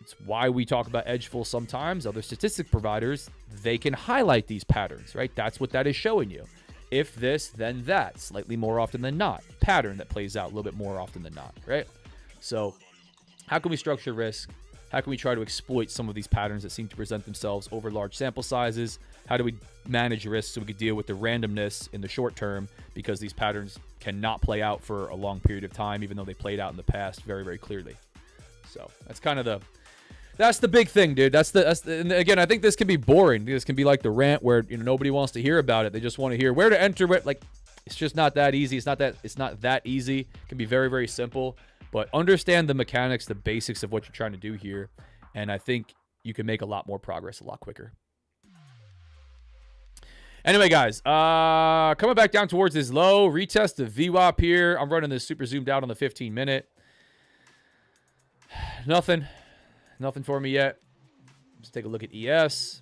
It's why we talk about edgeful sometimes. Other statistic providers, they can highlight these patterns, right? That's what that is showing you. If this, then that, slightly more often than not. Pattern that plays out a little bit more often than not, right? So how can we structure risk? How can we try to exploit some of these patterns that seem to present themselves over large sample sizes? How do we manage risk so we can deal with the randomness in the short term, because these patterns cannot play out for a long period of time, even though they played out in the past very, very clearly. So that's kind of that's the big thing, dude. And again, I think this can be boring. This can be like the rant where, you know, nobody wants to hear about it. They just want to hear where to enter. Like, it's just not that easy. It's not that easy. It can be very, very simple. But understand the mechanics, the basics of what you're trying to do here, and I think you can make a lot more progress a lot quicker. Anyway, guys, coming back down towards this low, retest the VWAP here. I'm running this super zoomed out on the 15-minute. Nothing for me yet. Let's take a look at ES.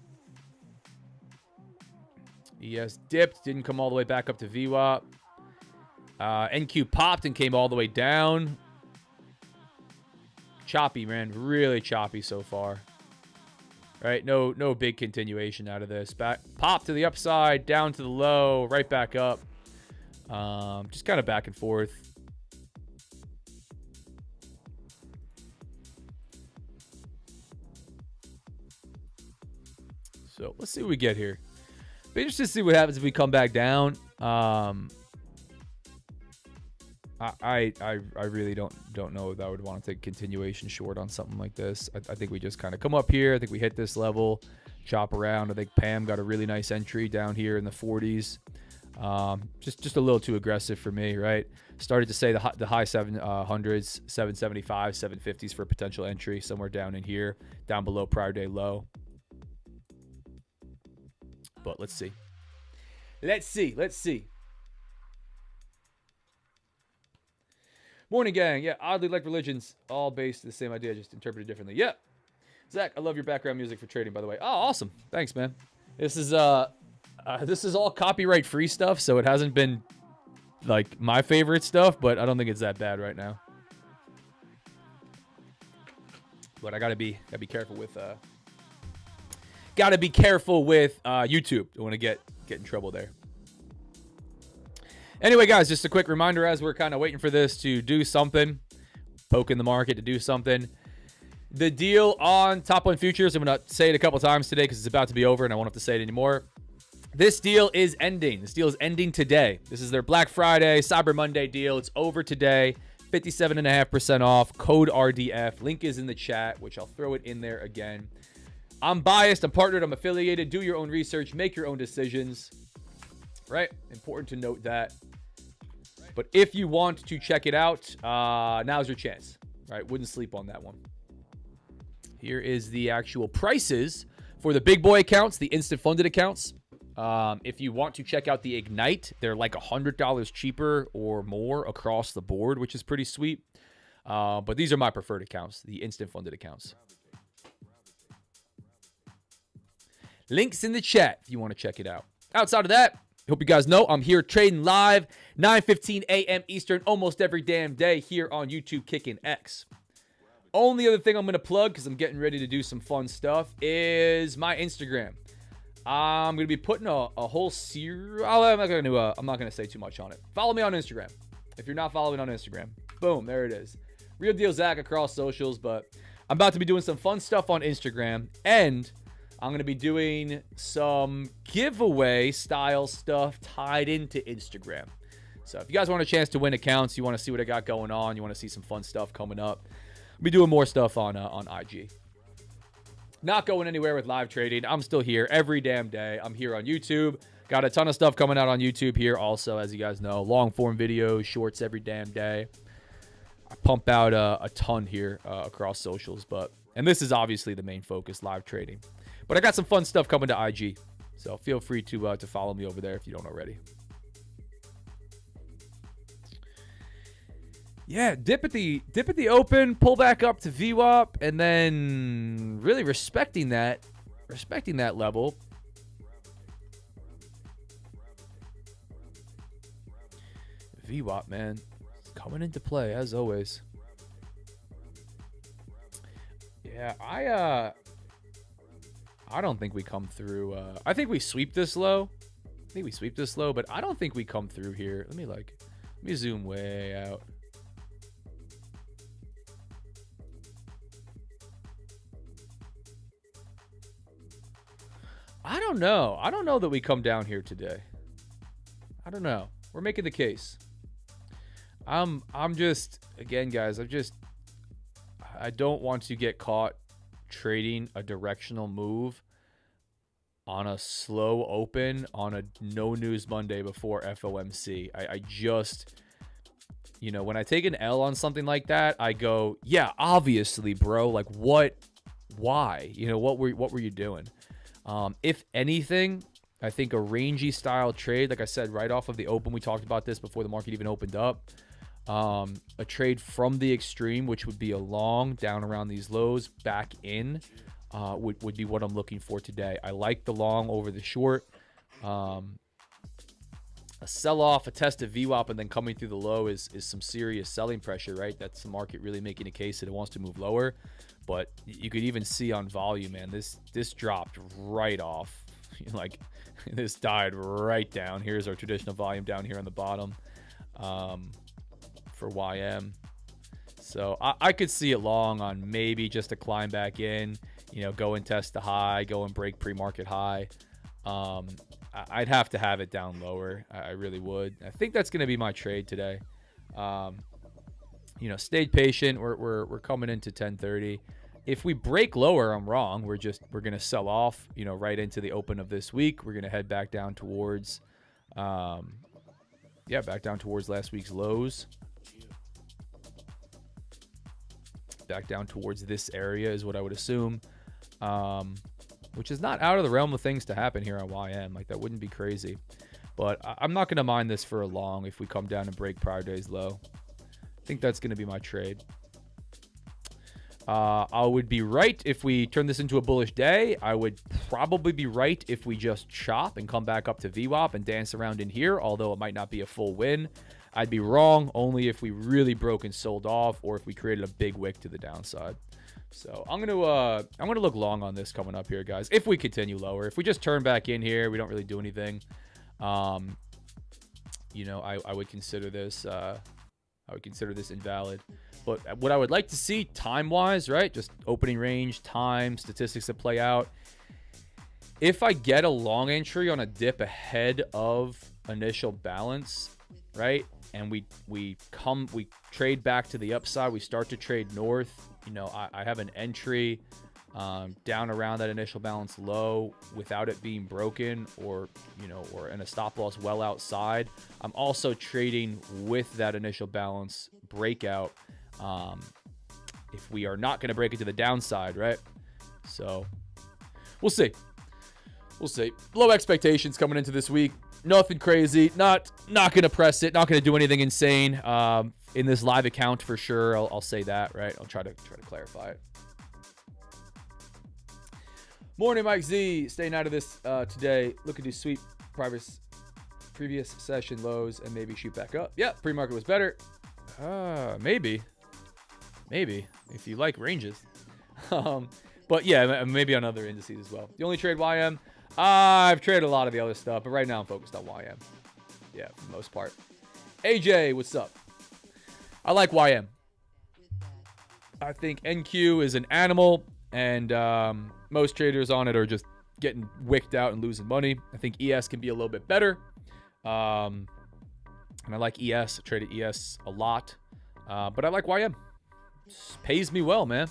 ES dipped, didn't come all the way back up to VWAP. NQ popped and came all the way down. Choppy, man, really choppy so far. Right, no big continuation out of this. Back, pop to the upside, down to the low, right back up. Just kind of back and forth. So let's see what we get here. Be interested to see what happens if we come back down. I really don't know if I would want to take continuation short on something like this. I think we just kind of come up here. I think we hit this level, chop around. I think Pam got a really nice entry down here in the 40s. Just a little too aggressive for me, right? Started to say the high 700s, 775, 750s for a potential entry somewhere down in here, down below prior day low. But let's see. Let's see. Let's see. Morning, gang. Yeah, oddly like religions, all based on the same idea, just interpreted differently. Yeah. Zach, I love your background music for trading, by the way. Oh, awesome. Thanks, man. This is all copyright free stuff, so it hasn't been like my favorite stuff, but I don't think it's that bad right now. But I gotta be careful with YouTube. Don't want to get in trouble there. Anyway, guys, just a quick reminder as we're kind of waiting for this to do something, poking the market to do something. The deal on top line futures, I'm going to say it a couple times today because it's about to be over and I won't have to say it anymore. This deal is ending. This deal is ending today. This is their Black Friday, Cyber Monday deal. It's over today. 57.5% off. Code RDF. Link is in the chat, which I'll throw it in there again. I'm biased. I'm partnered. I'm affiliated. Do your own research. Make your own decisions. Right? Important to note that. But if you want to check it out, now's your chance. Right? Wouldn't sleep on that one. Here is the actual prices for the big boy accounts, the instant funded accounts. If you want to check out the Ignite, they're like $100 cheaper or more across the board, which is pretty sweet. But these are my preferred accounts, the instant funded accounts. Links in the chat if you want to check it out. Outside of that, I hope you guys know I'm here trading live 9:15 a.m. Eastern almost every damn day here on YouTube Kickin' X. Only other thing I'm going to plug, because I'm getting ready to do some fun stuff, is my Instagram. I'm going to be putting a whole series. I'm not going to say too much on it. Follow me on Instagram. If you're not following on Instagram, boom, there it is. Real Deal Zach across socials, but I'm about to be doing some fun stuff on Instagram, and I'm going to be doing some giveaway style stuff tied into Instagram. So if you guys want a chance to win accounts, you want to see what I got going on, you want to see some fun stuff coming up, I'll be doing more stuff on IG. Not going anywhere with live trading. I'm still here every damn day. I'm here on YouTube. Got a ton of stuff coming out on YouTube here also, as you guys know. Long form videos, shorts every damn day. I pump out a ton here across socials, and this is obviously the main focus, live trading. But I got some fun stuff coming to IG, so feel free to follow me over there if you don't already. Yeah, dip at the open, pull back up to VWAP, and then really respecting that level. VWAP, man, coming into play as always. Yeah, I don't think we come through. I think we sweep this low. But I don't think we come through here. Let me zoom way out. I don't know. I don't know that we come down here today. I don't know. We're making the case. I'm just, again, guys, I don't want to get caught trading a directional move on a slow open on a no news Monday before FOMC. I just, when I take an L on something like that, I go, yeah, obviously, bro. Like, what? Why? What were you doing? If anything, I think a rangy style trade, like I said, right off of the open, we talked about this before the market even opened up. A trade from the extreme, which would be a long down around these lows back in, would be what I'm looking for today. I like the long over the short. A sell-off, a test of VWAP, and then coming through the low is some serious selling pressure, right? That's the market really making a case that it wants to move lower. But you could even see on volume, man, this dropped right off. Like, this died right down. Here's our traditional volume down here on the bottom for YM. So I could see it long on maybe just a climb back in, go and test the high, go and break pre-market high. I'd have to have it down lower. I really would. I think that's going to be my trade today. Stayed patient. We're coming into 10:30. If we break lower, I'm wrong. We're going to sell off, right into the open of this week. We're going to head back down towards, back down towards last week's lows. Back down towards this area is what I would assume, which is not out of the realm of things to happen here on YM. Like, that wouldn't be crazy. But I'm not going to mind this for a long if we come down and break prior day's low. I think that's going to be my trade. I would be right if we turn this into a bullish day. I would probably be right if we just chop and come back up to VWAP and dance around in here, although it might not be a full win. I'd be wrong only if we really broke and sold off, or if we created a big wick to the downside. So I'm gonna look long on this coming up here, guys. If we continue lower, if we just turn back in here, we don't really do anything. You know, I would consider this. I would consider this invalid. But what I would like to see time-wise, right? Just opening range, time, statistics that play out. If I get a long entry on a dip ahead of initial balance, right? And we trade back to the upside, we start to trade north. You know, I have an entry down around that initial balance low without it being broken, or, you know, or in a stop loss well outside. I'm also trading with that initial balance breakout if we are not going to break it to the downside, right? So we'll see. We'll see. Low expectations coming into this week. Nothing crazy. Not going to press it. Not going to do anything insane in this live account for sure. I'll say that, right? I'll try to clarify it. Morning, Mike Z. Staying out of this today. Looking to sweep previous session lows and maybe shoot back up. Yeah, pre-market was better. Maybe if you like ranges. But yeah, maybe on other indices as well. The only trade YM. I've traded a lot of the other stuff, but right now I'm focused on YM. Yeah, for the most part. AJ, what's up? I like YM. I think NQ is an animal, and most traders on it are just getting wicked out and losing money. I think ES can be a little bit better. And I like ES. I traded ES a lot. But I like YM. Pays me well, man.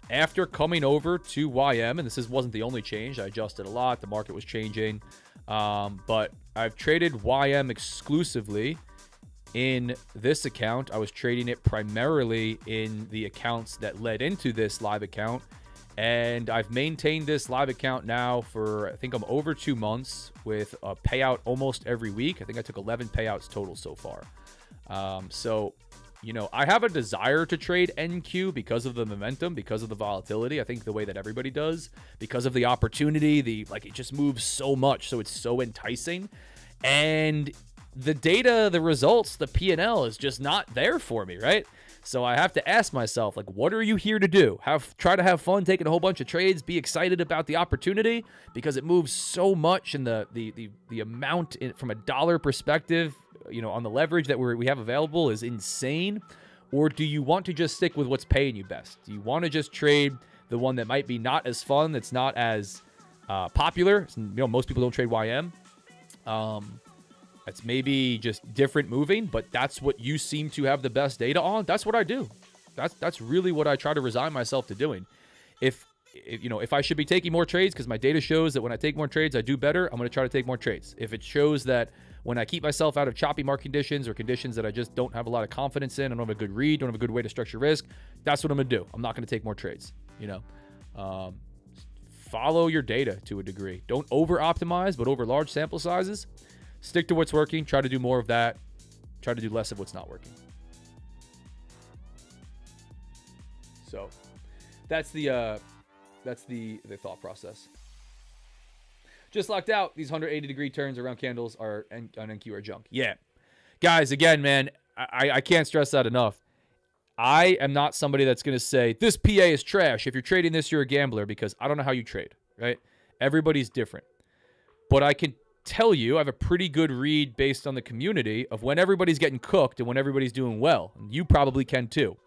After coming over to YM, and this wasn't the only change, I adjusted a lot. The market was changing. But I've traded YM exclusively in this account. I was trading it primarily in the accounts that led into this live account. And I've maintained this live account now for, I think I'm over 2 months, with a payout almost every week. I think I took 11 payouts total so far. So, you know, I have a desire to trade NQ because of the momentum, because of the volatility. I think the way that everybody does, because of the opportunity, it just moves so much. So it's so enticing. And the data, the results, the P&L is just not there for me, right? So I have to ask myself, like, what are you here to do? Try to have fun taking a whole bunch of trades, be excited about the opportunity because it moves so much, and the amount from a dollar perspective, you know, on the leverage that we have available is insane. Or do you want to just stick with what's paying you best? Do you want to just trade the one that might be not as fun, that's not as popular? You know, most people don't trade YM. It's maybe just different moving, but that's what you seem to have the best data on. That's what I do. That's really what I try to resign myself to doing. If I should be taking more trades because my data shows that when I take more trades, I do better, I'm going to try to take more trades. If it shows that when I keep myself out of choppy market conditions or conditions that I just don't have a lot of confidence in, I don't have a good read, don't have a good way to structure risk, that's what I'm going to do. I'm not going to take more trades. You know, follow your data to a degree. Don't over optimize, but over large sample sizes. Stick to what's working. Try to do more of that. Try to do less of what's not working. So that's the thought process. Just locked out. These 180-degree turns around candles on NQ are junk. Yeah. Guys, again, man, I can't stress that enough. I am not somebody that's going to say, this PA is trash. If you're trading this, you're a gambler, because I don't know how you trade, right? Everybody's different. But I can tell you, I have a pretty good read based on the community of when everybody's getting cooked and when everybody's doing well. And you probably can too.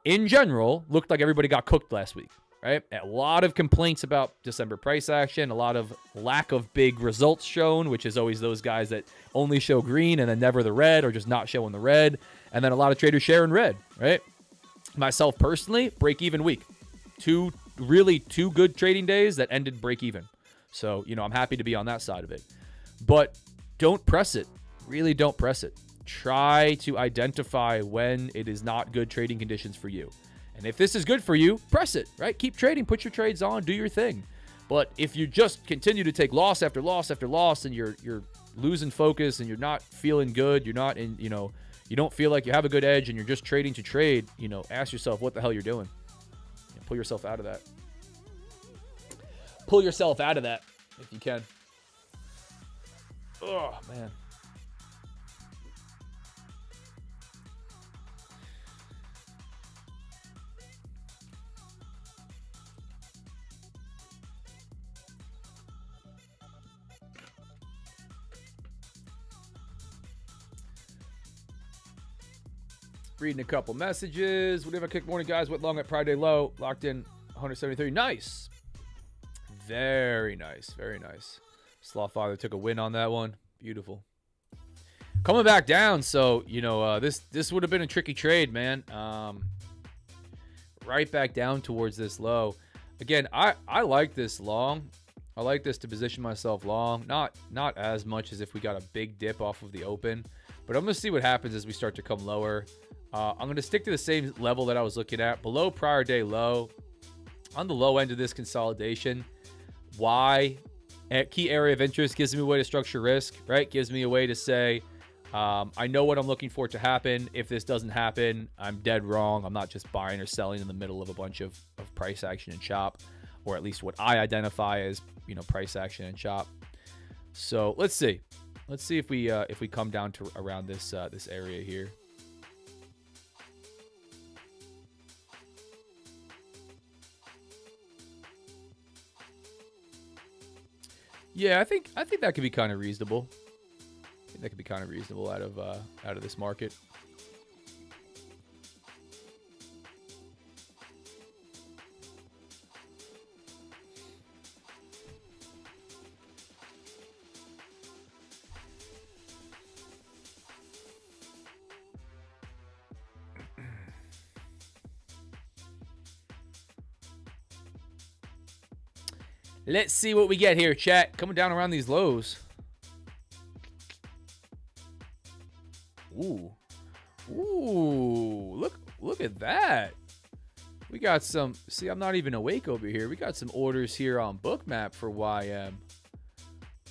In general, looked like everybody got cooked last week, right? A lot of complaints about December price action, a lot of lack of big results shown, which is always those guys that only show green and then never the red, or just not showing the red. And then a lot of traders sharing red, right? Myself personally, break-even week. Two good trading days that ended break-even. So, you know, I'm happy to be on that side of it. But don't press it. Really don't press it. Try to identify when it is not good trading conditions for you. And if this is good for you, press it, right? Keep trading. Put your trades on. Do your thing. But if you just continue to take loss after loss after loss, and you're losing focus, and you're not feeling good, you're not in, you don't feel like you have a good edge, and you're just trading to trade, ask yourself what the hell you're doing. Pull yourself out of that. Pull yourself out of that if you can. Oh, man. Reading a couple messages. Whatever. Kick morning, guys. Went long at Friday low. Locked in 173. Nice. Very nice. Very nice. Slawfather took a win on that one. Beautiful. Coming back down. So, this would have been a tricky trade, man. Right back down towards this low. Again, I like this long. I like this to position myself long. Not as much as if we got a big dip off of the open. But I'm going to see what happens as we start to come lower. I'm going to stick to the same level that I was looking at. Below prior day low. On the low end of this consolidation. Why? Key area of interest gives me a way to structure risk, right? Gives me a way to say, I know what I'm looking for to happen. If this doesn't happen, I'm dead wrong. I'm not just buying or selling in the middle of a bunch of price action and chop. Or at least what I identify as, price action and chop. So let's see. Let's see if we come down to around this area here. Yeah, I think that could be kind of reasonable. I think that could be kind of reasonable out of this market. Let's see what we get here, chat. Coming down around these lows. Ooh. Ooh. Look at that. We got some. See, I'm not even awake over here. We got some orders here on Bookmap for YM.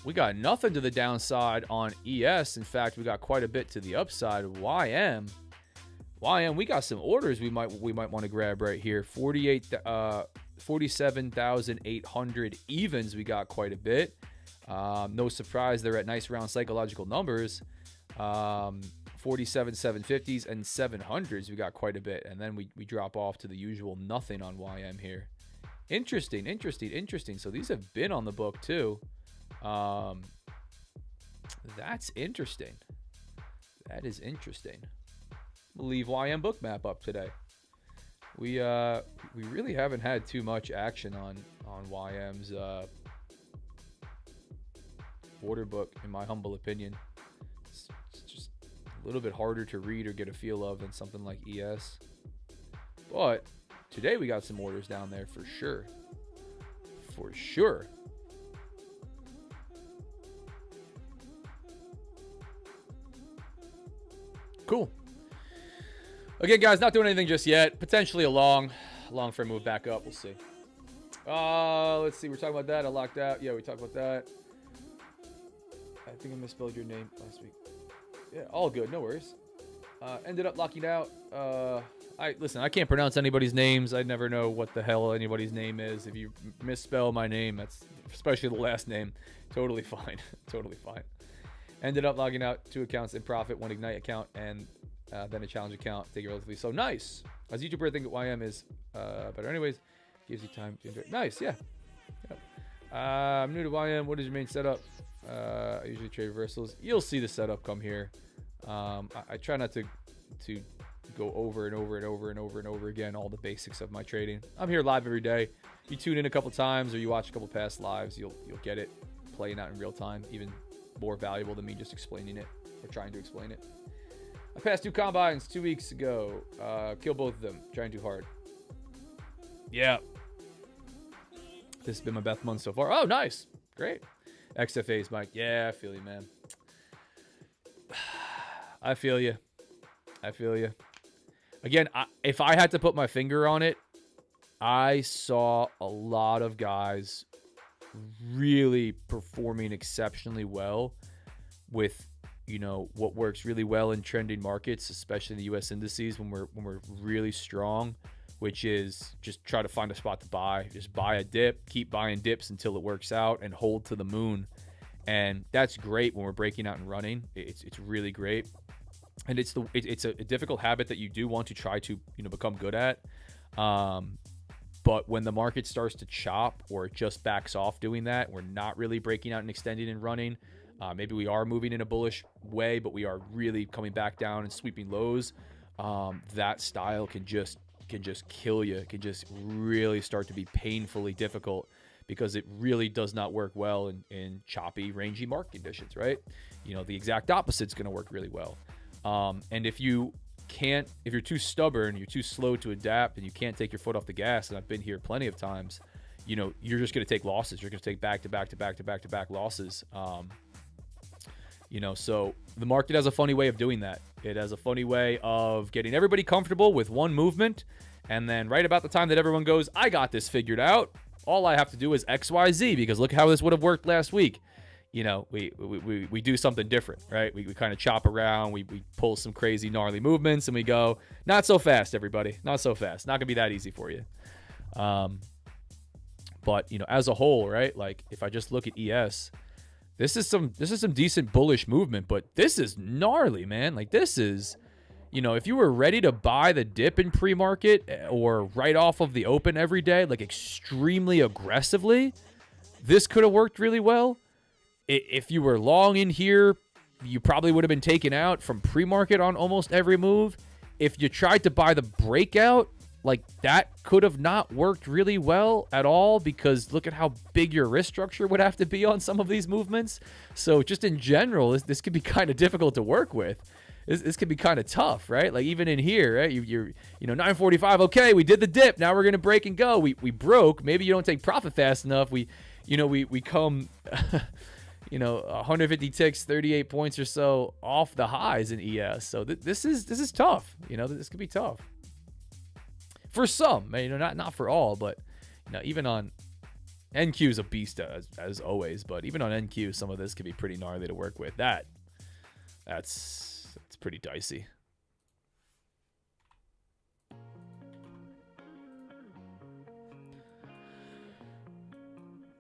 We got nothing to the downside on ES. In fact, we got quite a bit to the upside of YM. YM, we got some orders we might want to grab right here. 47,800 evens, we got quite a bit. No surprise, they're at nice round psychological numbers. 47,750s and 700s, we got quite a bit. And then we drop off to the usual nothing on YM here. Interesting. So these have been on the book too. That's interesting. That is interesting. We'll leave YM Bookmap up today. We really haven't had too much action on YM's order book, in my humble opinion. It's just a little bit harder to read or get a feel of than something like ES. But today we got some orders down there for sure. For sure. Cool. Again, guys, not doing anything just yet. Potentially a long frame move back up. We'll see. Let's see. We're talking about that. I locked out. Yeah, we talked about that. I think I misspelled your name last week. Yeah, all good. No worries. Ended up locking out. Listen, I can't pronounce anybody's names. I never know what the hell anybody's name is. If you misspell my name, that's especially the last name. Totally fine. Totally fine. Ended up logging out 2 accounts in profit, 1 Ignite account, and then a challenge account. Take it relatively so nice. As a YouTuber, I think YM is better. Anyways, gives you time to enjoy. Nice, yeah. I'm new to YM. What is your main setup? I usually trade reversals. You'll see the setup come here. I try not to go over and over again all the basics of my trading. I'm here live every day. You tune in a couple times or you watch a couple past lives, you'll get it playing out in real time. Even more valuable than me just explaining it or trying to explain it. I passed 2 combines 2 weeks ago. Killed both of them. Trying too hard. Yeah. This has been my best month so far. Oh, nice. Great. XFA's Mike. Yeah, I feel you, man. I feel you. Again, if I had to put my finger on it, I saw a lot of guys really performing exceptionally well with, what works really well in trending markets, especially in the U.S. indices when we're really strong, which is just try to find a spot to buy. Just buy a dip, keep buying dips until it works out, and hold to the moon. And that's great when we're breaking out and running. It's really great. And it's a difficult habit that you do want to try to become good at. But when the market starts to chop or it just backs off doing that, we're not really breaking out and extending and running. Maybe we are moving in a bullish way, but we are really coming back down and sweeping lows. That style can just kill you. It can just really start to be painfully difficult because it really does not work well in choppy, rangy market conditions, right? The exact opposite is going to work really well. And if you're too stubborn, you're too slow to adapt, and you can't take your foot off the gas, and I've been here plenty of times, you're just going to take losses. You're going to take back-to-back losses. So the market has a funny way of doing that. It has a funny way of getting everybody comfortable with one movement, and then right about the time that everyone goes, I got this figured out, all I have to do is XYZ, because look how this would have worked last week. We do something different, right? We kind of chop around, we pull some crazy gnarly movements, and we go, not so fast, everybody, not so fast. Not gonna be that easy for you. But as a whole, right? Like if I just look at ES, this is some decent bullish movement, but this is gnarly, man. Like this is, if you were ready to buy the dip in pre-market or right off of the open every day, like extremely aggressively, this could have worked really well. If you were long in here, you probably would have been taken out from pre-market on almost every move. If you tried to buy the breakout, like that could have not worked really well at all, because look at how big your risk structure would have to be on some of these movements. So just in general, this could be kind of difficult to work with. This could be kind of tough, right? Like even in here, right? You're 945. Okay, we did the dip. Now we're gonna break and go. We broke. Maybe you don't take profit fast enough. We come 150 ticks, 38 points or so off the highs in ES. So this is tough. This could be tough for some. Not for all, but even on NQ is a beast as always. But even on NQ, some of this could be pretty gnarly to work with. That's pretty dicey.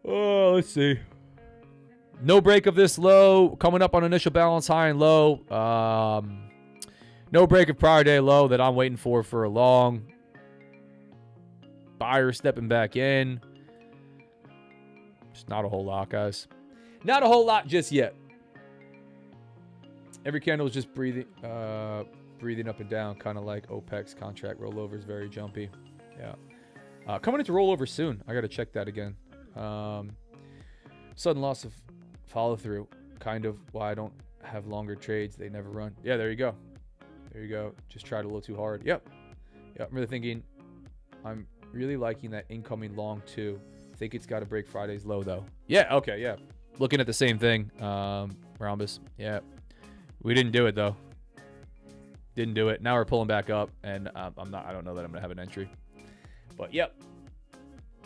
Oh, let's see. No break of this low, coming up on initial balance high and low. No break of prior day low that I'm waiting for a long. Buyer stepping back in. Just not a whole lot, guys. Not a whole lot just yet. Every candle is just breathing up and down, kind of like OPEC's contract rollovers, very jumpy. Yeah. Coming into rollover soon. I got to check that again. Sudden loss of follow through, kind of why I don't have longer trades. They never run. Yeah, there you go. Just tried a little too hard. Yep. I'm really thinking, I'm really liking that incoming long too. Think it's got to break Friday's low though. Yeah. Okay. Yeah. Looking at the same thing. Rhombus. Yeah. We didn't do it though. Didn't do it. Now we're pulling back up, and I don't know that I'm gonna have an entry. But yep.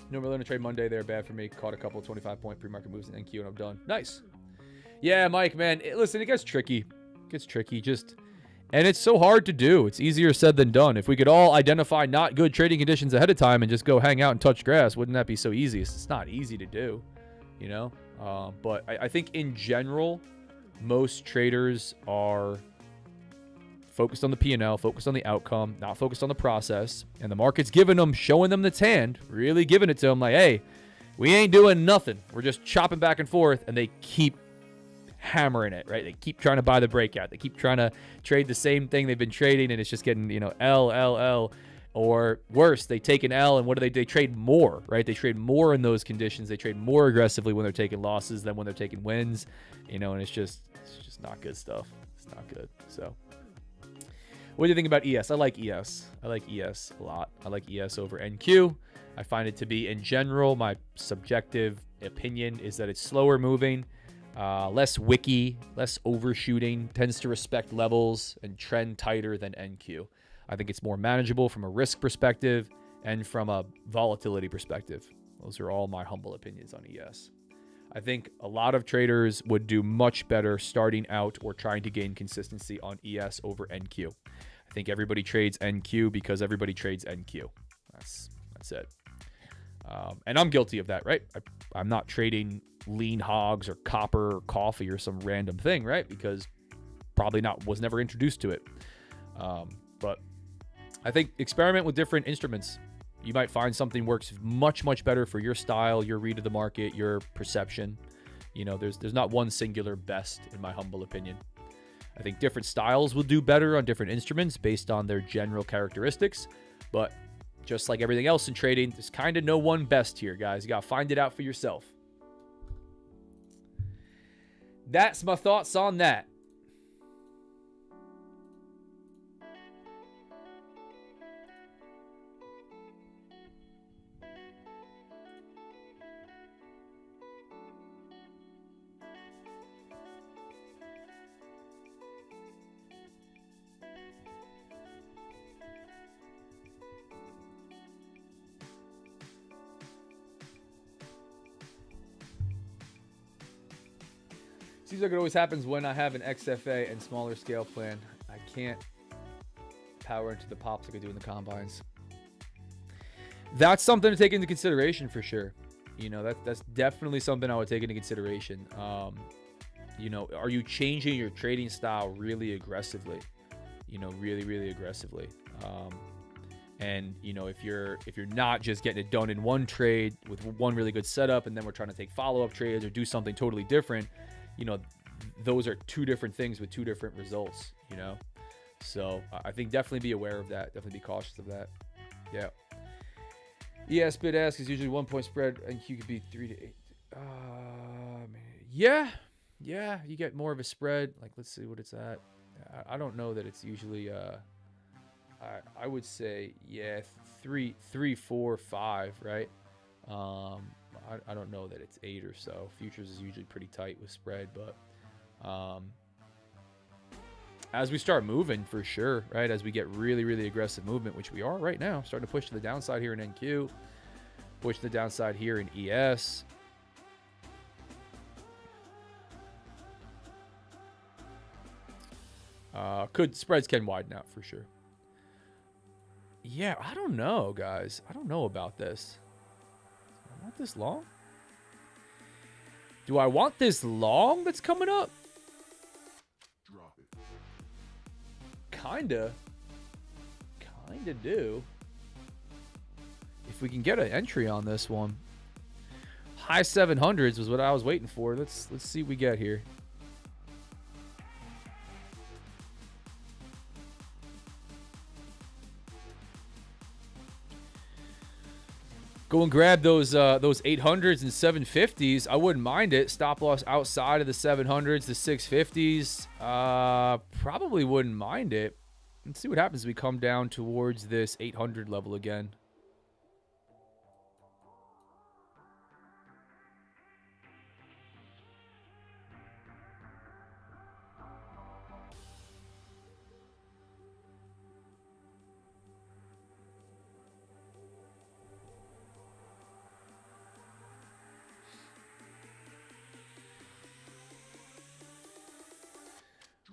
Normally learn to trade Monday there. Bad for me. Caught a couple of 25-point pre-market moves in NQ, and I'm done. Nice. Yeah, Mike, man. Listen, it gets tricky. And it's so hard to do. It's easier said than done. If we could all identify not good trading conditions ahead of time and just go hang out and touch grass, wouldn't that be so easy? It's not easy to do, But I think in general, most traders are focused on the P&L, focused on the outcome, not focused on the process. And the market's showing them its hand, really giving it to them like, hey, we ain't doing nothing. We're just chopping back and forth. And they keep hammering it, right? They keep trying to buy the breakout. They keep trying to trade the same thing they've been trading, and it's just getting, L. Or worse, they take an L, and what do? They trade more, right? They trade more in those conditions. They trade more aggressively when they're taking losses than when they're taking wins, and it's just not good stuff. It's not good. So what do you think about ES? I like ES. I like ES a lot. I like ES over NQ. I find it to be, in general, my subjective opinion is that it's slower moving, less wicky, less overshooting, tends to respect levels and trend tighter than NQ. I think it's more manageable from a risk perspective and from a volatility perspective. Those are all my humble opinions on ES. I think a lot of traders would do much better starting out or trying to gain consistency on ES over NQ. I think everybody trades NQ because everybody trades NQ. That's it. And I'm guilty of that, right? I'm not trading lean hogs or copper or coffee or some random thing, right? Because probably was never introduced to it. But I think experiment with different instruments. You might find something works much, much better for your style, your read of the market, your perception. You know, there's not one singular best, in my humble opinion. I think different styles will do better on different instruments based on their general characteristics. But just like everything else in trading, there's kind of no one best here, guys. You got to find it out for yourself. That's my thoughts on that. Seems like it always happens when I have an XFA and smaller scale plan. I can't power into the pops like I do in the combines. That's something to take into consideration for sure. You know, that's definitely something I would take into consideration. You know, are you changing your trading style really aggressively? You know, really, really aggressively. And you know, if you're not just getting it done in one trade with one really good setup, and then we're trying to take follow-up trades or do something totally different, you know, those are two different things with two different results, you know? So I think definitely be aware of that. Definitely be cautious of that. Yeah. ES bid ask is usually 1 point spread, and Q could be 3 to 8. Yeah, you get more of a spread. Like, let's see what it's at. I don't know that it's usually, I would say, yeah, 3, 4, 5, right? I don't know that it's 8 or so. Futures is usually pretty tight with spread, but as we start moving, for sure, right? As we get really, really aggressive movement, which we are right now, starting to push to the downside here in NQ, push to the downside here in ES. Spreads can widen out for sure. Yeah, I don't know, guys. I don't know about this. I want this long? Do I want this long that's coming up? Drop it. Kinda do. If we can get an entry on this one. High 700s was what I was waiting for. Let's see what we get here. Go and grab those 800s and 750s. I wouldn't mind it. Stop loss outside of the 700s, the 650s. Probably wouldn't mind it. Let's see what happens as we come down towards this 800 level again.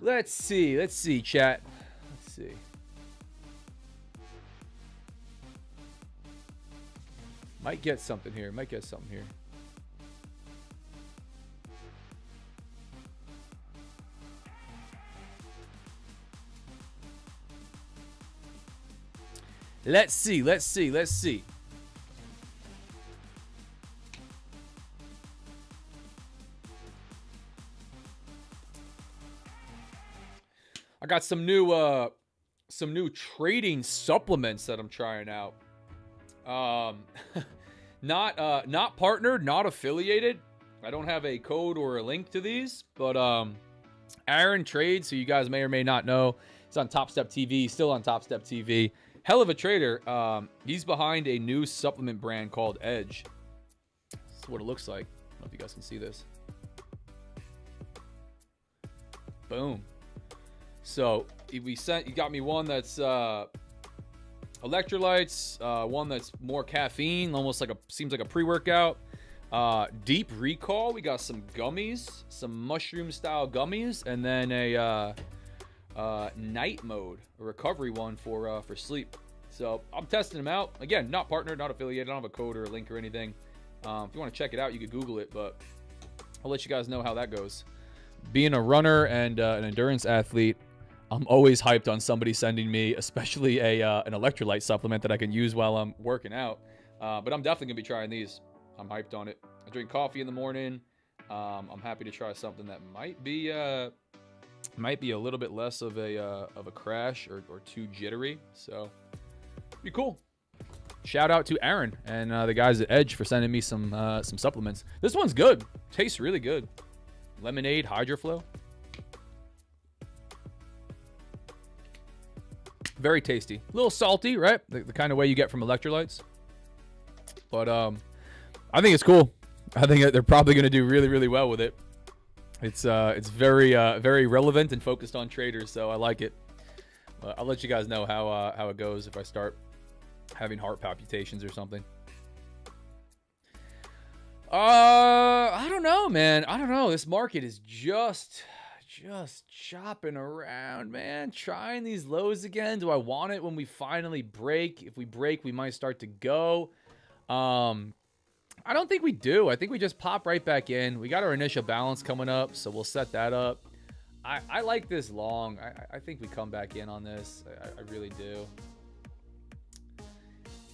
Let's see, chat. Let's see. Might get something here. Let's see. I got some new trading supplements that I'm trying out. Not partnered, not affiliated. I don't have a code or a link to these, but Aaron trades, so you guys may or may not know. He's on Top Step TV, still on Top Step TV. Hell of a trader. He's behind a new supplement brand called Edge. This is what it looks like. I don't know if you guys can see this. Boom. So you got me one that's electrolytes, one that's more caffeine, almost like seems like a pre-workout. Deep recall. We got some gummies, some mushroom style gummies, and then a night mode, a recovery one for sleep. So I'm testing them out. Again, not partnered, not affiliated. I don't have a code or a link or anything. If you want to check it out, you could Google it, but I'll let you guys know how that goes. Being a runner and an endurance athlete, I'm always hyped on somebody sending me, especially an electrolyte supplement that I can use while I'm working out. But I'm definitely gonna be trying these. I'm hyped on it. I drink coffee in the morning. I'm happy to try something that might be a little bit less of a crash or too jittery. So, be cool. Shout out to Aaron and the guys at Edge for sending me some supplements. This one's good. Tastes really good. Lemonade Hydroflow. Very tasty. A little salty, right? The kind of way you get from electrolytes. But I think it's cool. I think they're probably going to do really, really well with it. It's very very relevant and focused on traders, so I like it. I'll let you guys know how it goes if I start having heart palpitations or something. I don't know, man. I don't know. This market is just chopping around, man. Trying these lows again. Do I want it when we finally break? If we break, we might start to go. I don't think we do. I think we just pop right back in. We got our initial balance coming up, so we'll set that up. I like this long. I think we come back in on this. I really do.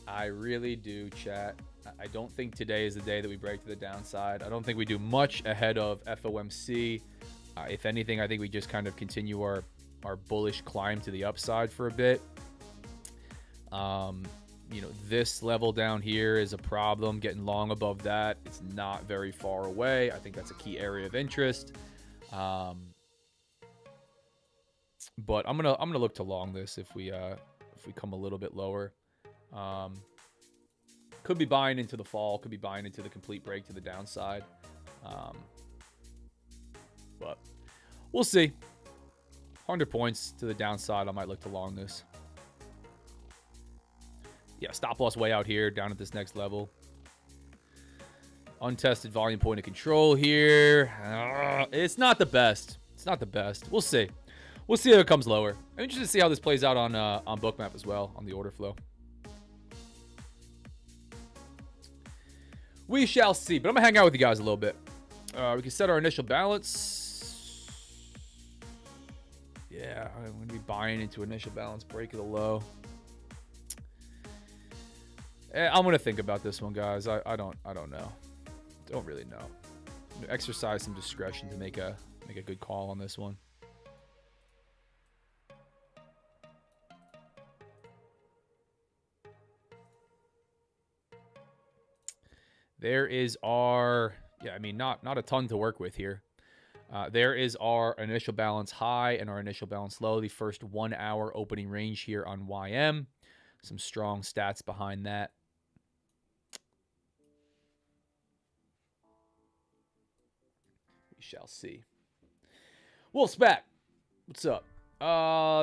I really do, chat. I don't think today is the day that we break to the downside. I don't think we do much ahead of FOMC. If anything, I think we just kind of continue our bullish climb to the upside for a bit. You know, this level down here is a problem. Getting long above that, it's not very far away. I think that's a key area of interest. But I'm gonna look to long this if we come a little bit lower. Could be buying into the fall. Could be buying into the complete break to the downside. But we'll see. 100 points to the downside. I might look to long this. Yeah, stop loss way out here, down at this next level. Untested volume point of control here. It's not the best. It's not the best. We'll see. We'll see if it comes lower. I'm interested to see how this plays out on Bookmap as well, on the order flow. We shall see. But I'm going to hang out with you guys a little bit. We can set our initial balance. Yeah, I'm going to be buying into initial balance, break of the low. I'm going to think about this one, guys. I don't know. Don't really know. I'm going to exercise some discretion to make a good call on this one. There is our, I mean, not a ton to work with here. There is our initial balance high and our initial balance low. The first 1 hour opening range here on YM. Some strong stats behind that. We shall see. Wolfsback, what's up?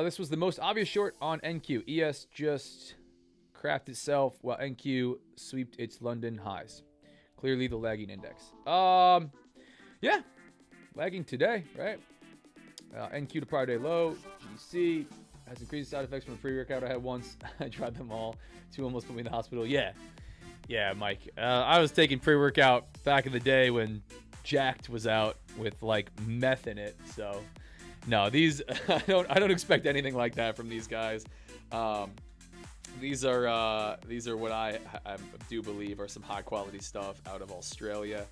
This was the most obvious short on NQ. ES just crapped itself while NQ sweeped its London highs. Clearly the lagging index. Yeah, lagging today, right? NQ to prior day low. GC has increased side effects from a pre-workout I had once. I tried them all. 2 almost put me in the hospital. Yeah, Mike. I was taking pre-workout back in the day when Jacked was out with like meth in it. So no, these I don't expect anything like that from these guys. These are what I do believe are some high quality stuff out of Australia.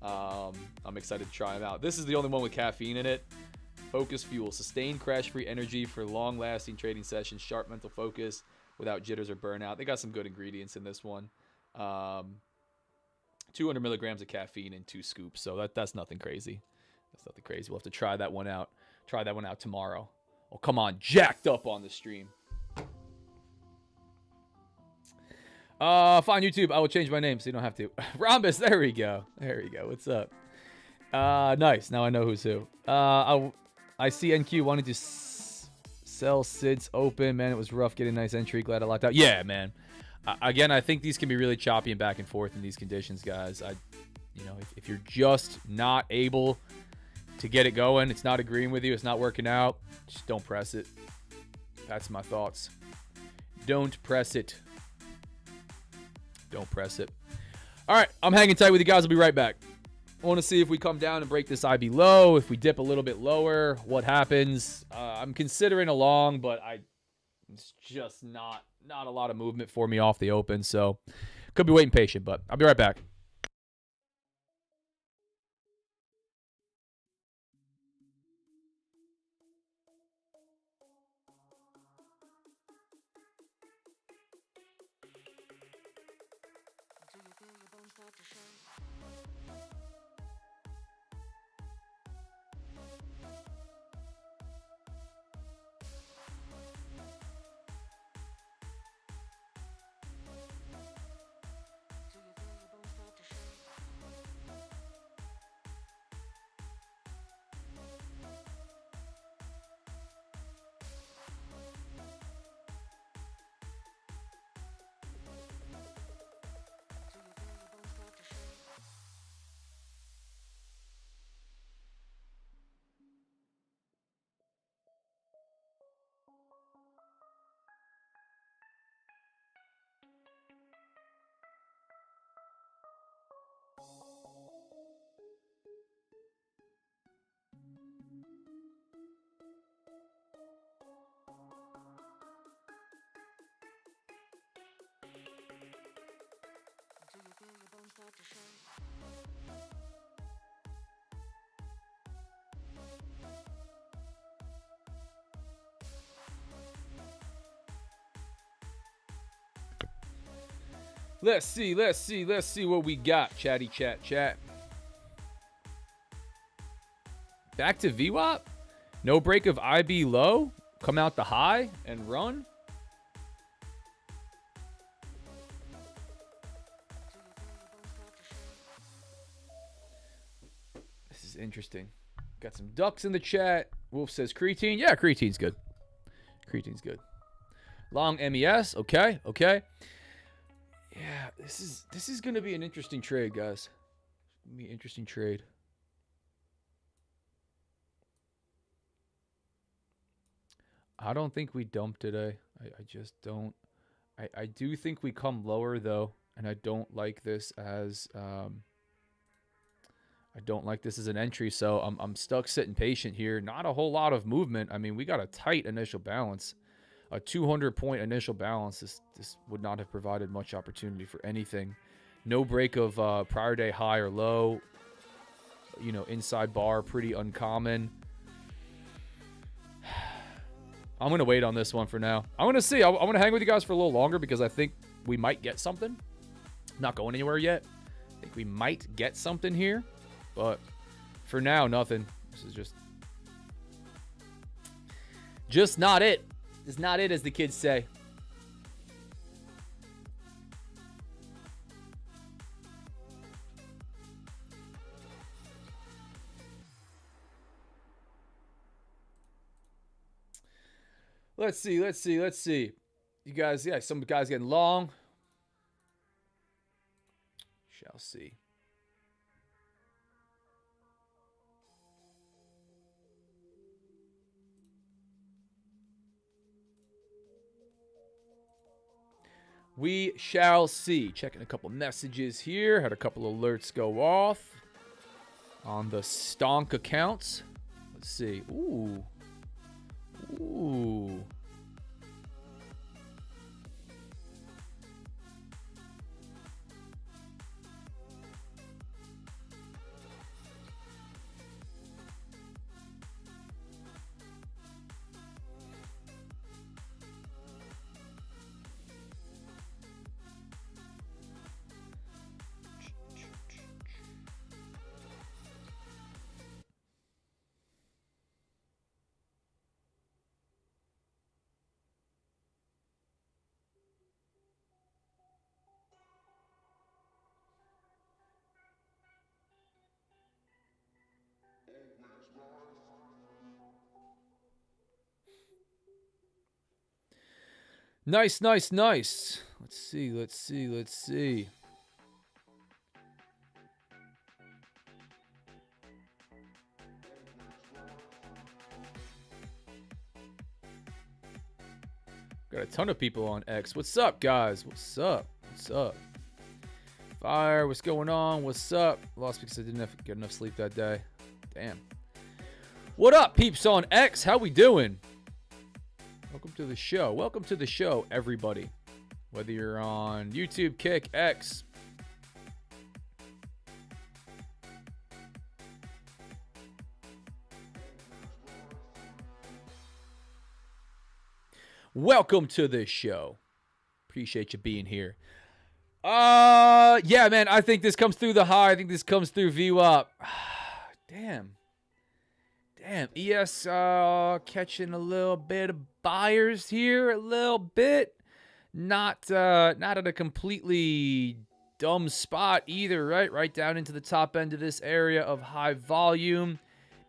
I'm excited to try them out. This is the only one with caffeine in it. Focus Fuel, sustained crash-free energy for long-lasting trading sessions, sharp mental focus without jitters or burnout. They got some good ingredients in this one. 200 milligrams of caffeine in 2 scoops, so that's nothing crazy. That's nothing crazy. We'll have to try that one out. Try that one out tomorrow. Oh, come on, jacked up on the stream. Fine, YouTube. I will change my name so you don't have to. Rhombus, there we go. There we go. What's up? Nice. Now I know who's who. I see NQ wanting to sell SIDS open. Man, it was rough getting a nice entry. Glad I locked out. Yeah, man. Again, I think these can be really choppy and back and forth in these conditions, guys. You know, if you're just not able to get it going, it's not agreeing with you, it's not working out, just don't press it. That's my thoughts. Don't press it. Don't press it. All right, I'm hanging tight with you guys. I'll be right back. I want to see if we come down and break this IB low. If we dip a little bit lower, what happens? I'm considering a long, but it's just not a lot of movement for me off the open. So could be waiting patient, but I'll be right back. Let's see what we got. Chatty chat. Back to VWAP. No break of IB low. Come out the high and run. This is interesting. Got some ducks in the chat. Wolf says creatine. Yeah, creatine's good. Creatine's good. Long MES. Okay. Yeah, this is going to be an interesting trade, guys. Gonna be an interesting trade. I don't think we dump today. I just don't. I do think we come lower though, and I don't like this as an entry. So I'm stuck sitting patient here. Not a whole lot of movement. I mean, we got a tight initial balance. A 200-point initial balance. This would not have provided much opportunity for anything. No break of prior day high or low. You know, inside bar, pretty uncommon. I'm going to wait on this one for now. I'm going to see. I'm going to hang with you guys for a little longer because I think we might get something. Not going anywhere yet. I think we might get something here. But for now, nothing. This is just not it. It's not it, as the kids say. Let's see. You guys, yeah, some guys getting long. Shall see. We shall see. Checking a couple messages here. Had a couple alerts go off on the stonk accounts. Let's see. Ooh. Nice. Let's see. Got a ton of people on X. What's up, guys? What's up? What's up? Fire, what's going on? What's up? Lost because I didn't get enough sleep that day. Damn. What up, peeps on X? How we doing? Welcome to the show. Welcome to the show, everybody. Whether you're on YouTube, Kick, X. Welcome to the show. Appreciate you being here. Yeah, man, I think this comes through the high. I think this comes through VWAP. Damn. ES catching a little bit of buyers here, a little bit. Not at a completely dumb spot either, right? Right down into the top end of this area of high volume.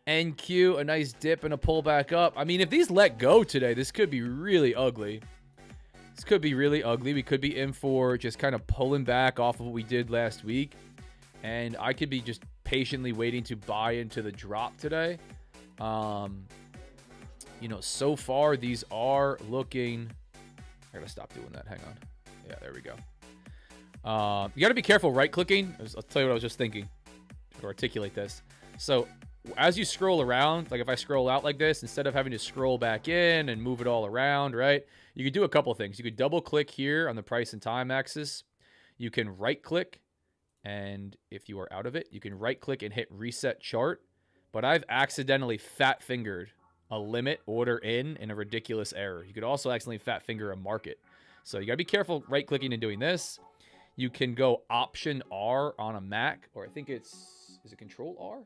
NQ, a nice dip and a pullback up. I mean, if these let go today, this could be really ugly. This could be really ugly. We could be in for just kind of pulling back off of what we did last week. And I could be just patiently waiting to buy into the drop today. You know, so far these are looking... I gotta stop doing that. Hang on. Yeah, there we go. You gotta be careful right-clicking. I'll tell you what I was just thinking to articulate this. So as you scroll around, like if I scroll out like this, instead of having to scroll back in and move it all around, right? You could do a couple things. You could double-click here on the price and time axis. You can right-click, and if you are out of it, you can right-click and hit Reset Chart. But I've accidentally fat-fingered a limit order in a ridiculous error. You could also accidentally fat-finger a market. So you got to be careful right-clicking and doing this. You can go Option R on a Mac, or I think it's... Is it Control R?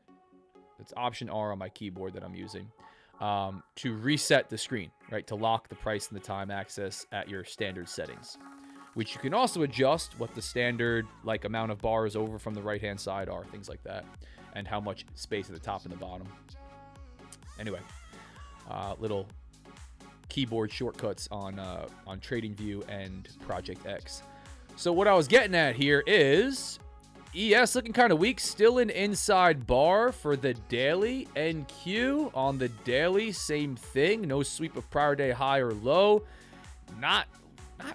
It's Option R on my keyboard that I'm using to reset the screen, right? To lock the price and the time axis at your standard settings, which you can also adjust what the standard like amount of bars over from the right-hand side are, things like that, and how much space at the top and the bottom. Anyway, little keyboard shortcuts on TradingView and Project X. So what I was getting at here is... ES looking kind of weak. Still an inside bar for the daily. NQ on the daily, same thing. No sweep of prior day high or low. Not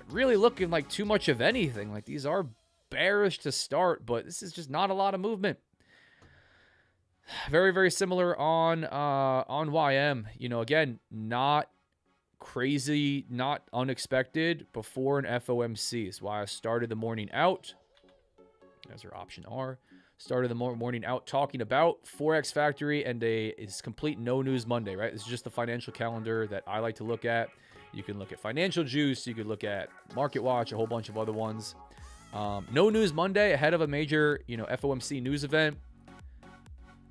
really looking like too much of anything. Like these are bearish to start, but this is just not a lot of movement. Very, very similar on YM. You know, again, not crazy, not unexpected before an FOMC. Is why I started the morning out. There's our Option R. Started the morning out talking about Forex Factory and it's complete no news Monday, right? This is just the financial calendar that I like to look at. You can look at Financial Juice. You could look at Market Watch, a whole bunch of other ones. No news Monday ahead of a major, FOMC news event.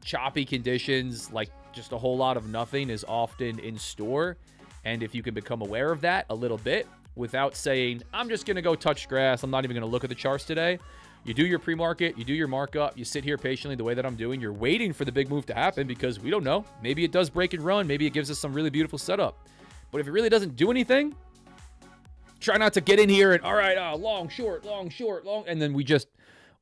Choppy conditions, like just a whole lot of nothing is often in store. And if you can become aware of that a little bit without saying, I'm just going to go touch grass, I'm not even going to look at the charts today. You do your pre-market, you do your markup, you sit here patiently the way that I'm doing. You're waiting for the big move to happen because we don't know. Maybe it does break and run. Maybe it gives us some really beautiful setup. But if it really doesn't do anything, try not to get in here and, all right, long, short, long, short, long. And then we just,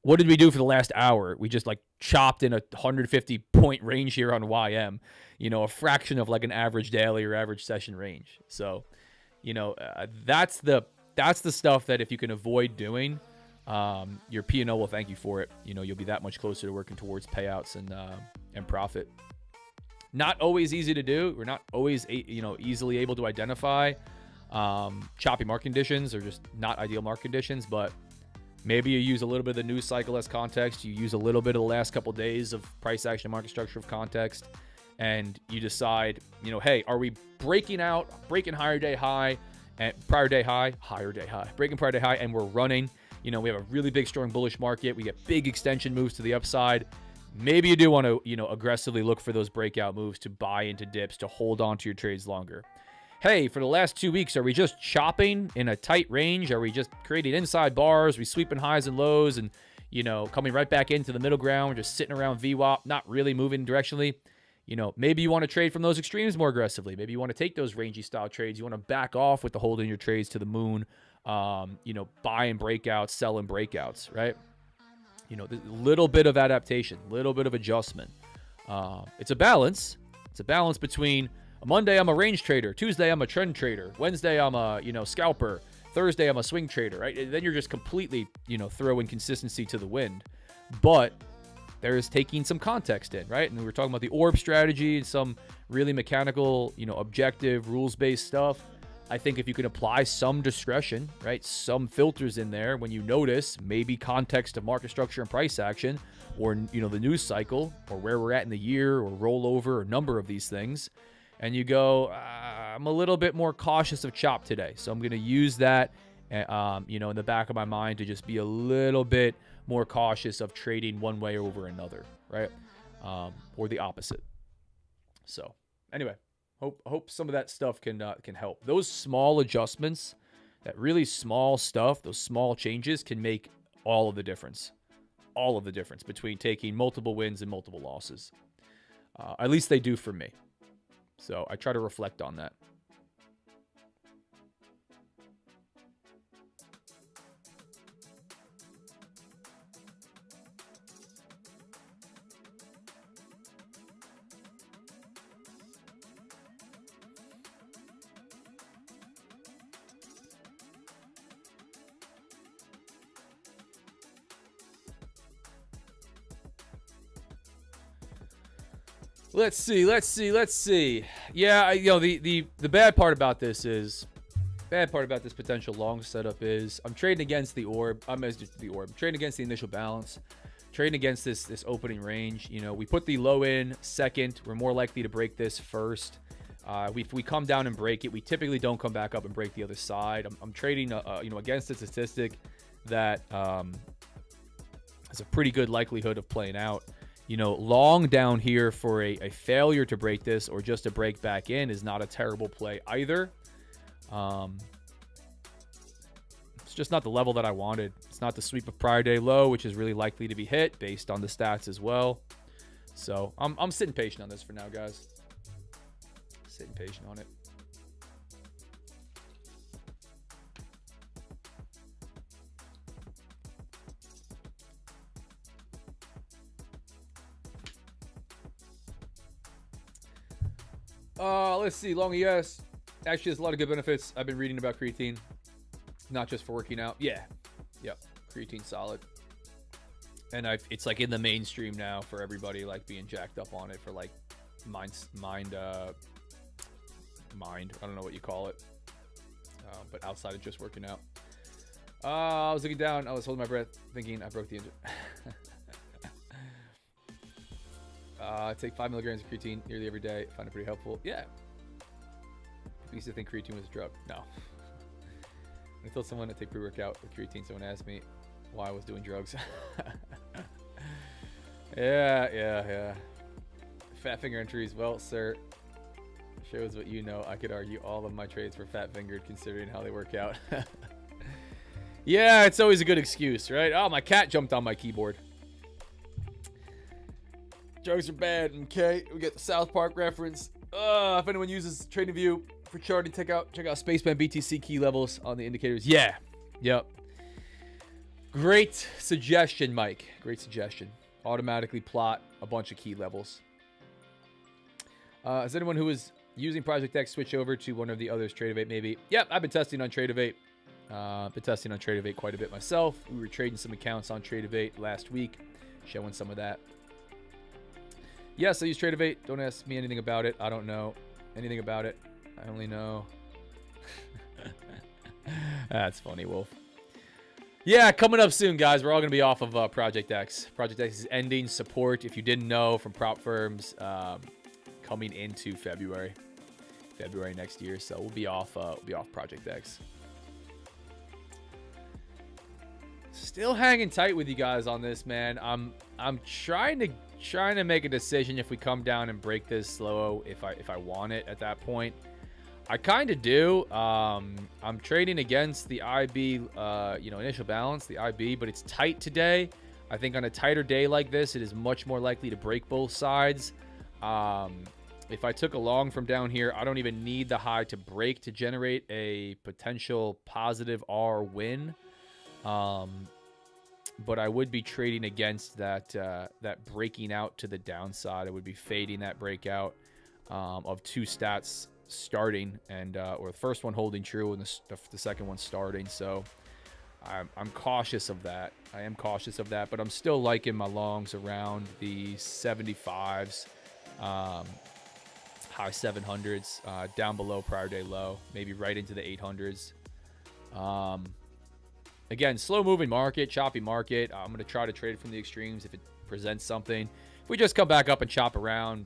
what did we do for the last hour? We just like chopped in a 150-point range here on YM. A fraction of like an average daily or average session range. So, that's the stuff that if you can avoid doing, your P&L will thank you for it. You'll be that much closer to working towards payouts and profit. Not always easy to do. We're not always, easily able to identify choppy market conditions or just not ideal market conditions, but maybe you use a little bit of the news cycle as context. You use a little bit of the last couple of days of price action and market structure of context, and you decide, hey, are we breaking higher day high and prior day high, breaking prior day high, and we're running. We have a really big, strong bullish market. We get big extension moves to the upside. Maybe you do want to, aggressively look for those breakout moves to buy into dips, to hold on to your trades longer. Hey, for the last 2 weeks, are we just chopping in a tight range? Are we just creating inside bars? Are we sweeping highs and lows and, coming right back into the middle ground, just sitting around VWAP, not really moving directionally? Maybe you want to trade from those extremes more aggressively. Maybe you want to take those rangy style trades. You want to back off with the holding your trades to the moon. Buying breakouts, selling breakouts, right? A little bit of adaptation, little bit of adjustment. It's a balance. It's a balance between Monday, I'm a range trader. Tuesday, I'm a trend trader. Wednesday, I'm a, scalper. Thursday, I'm a swing trader, right? And then you're just completely, throwing consistency to the wind. But there is taking some context in, right? And we were talking about the orb strategy and some really mechanical, objective, rules-based stuff. I think if you can apply some discretion, right, some filters in there when you notice maybe context of market structure and price action, or, the news cycle, or where we're at in the year, or rollover, or number of these things, and you go, I'm a little bit more cautious of chop today. So I'm going to use that, in the back of my mind to just be a little bit more cautious of trading one way over another, right? Or the opposite. So anyway, hope some of that stuff can help. Those small adjustments, that really small stuff, those small changes can make all of the difference. All of the difference between taking multiple wins and multiple losses. At least they do for me. So I try to reflect on that. Let's see. Yeah, the bad part about this potential long setup is I'm trading against the orb. I'm trading against the initial balance, trading against this opening range. We put the low in second. We're more likely to break this first. If we come down and break it, we typically don't come back up and break the other side. I'm trading, against a statistic that has a pretty good likelihood of playing out. Long down here for a failure to break this or just to break back in is not a terrible play either. It's just not the level that I wanted. It's not the sweep of prior day low, which is really likely to be hit based on the stats as well. So I'm sitting patient on this for now, guys. Sitting patient on it. Let's see. Long ES. Actually, there's a lot of good benefits. I've been reading about creatine. Not just for working out. Yeah. Yep. Creatine solid. And it's like in the mainstream now for everybody, like being jacked up on it for like mind. I don't know what you call it. But outside of just working out. I was looking down. I was holding my breath thinking I broke the engine. I take 5 milligrams of creatine nearly every day. I find it pretty helpful. Yeah. I used to think creatine was a drug. No. I told someone to take pre-workout with creatine. Someone asked me why I was doing drugs. Yeah. Fat finger entries. Well, sir, shows what you know. I could argue all of my trades were fat fingered considering how they work out. Yeah, it's always a good excuse, right? Oh, my cat jumped on my keyboard. Drugs are bad, okay? We get the South Park reference. If anyone uses TradingView for charting, check out Spaceman BTC key levels on the indicators. Yeah. Yep. Great suggestion, Mike. Great suggestion. Automatically plot a bunch of key levels. Is anyone who is using Project X switch over to one of the others, Trade8 maybe? Yep, I've been testing on Trade8. Been testing on Trade8 quite a bit myself. We were trading some accounts on Trade8 last week, showing some of that. Yes, I use Trade8. Don't ask me anything about it. I don't know anything about it. I only know. That's funny, Wolf. Yeah, coming up soon, guys. We're all going to be off of Project X. Project X is ending support, if you didn't know, from prop firms coming into February next year. So we'll be off Project X. Still hanging tight with you guys on this, man. I'm trying to make a decision if we come down and break this low, if I want it at that point. I kind of do. I'm trading against the IB, initial balance, the IB, but it's tight today. I think on a tighter day like this, it is much more likely to break both sides. If I took a long from down here, I don't even need the high to break to generate a potential positive R win. But I would be trading against that breaking out to the downside. I would be fading that breakout. of 2 stats starting, and or the first one holding true and the second one starting. So I'm cautious of that. I am cautious of that, but I'm still liking my longs around the 75s, high 700s, down below prior day low, maybe right into the 800s. Again, slow moving market, choppy market. I'm going to try to trade from the extremes if it presents something. If we just come back up and chop around,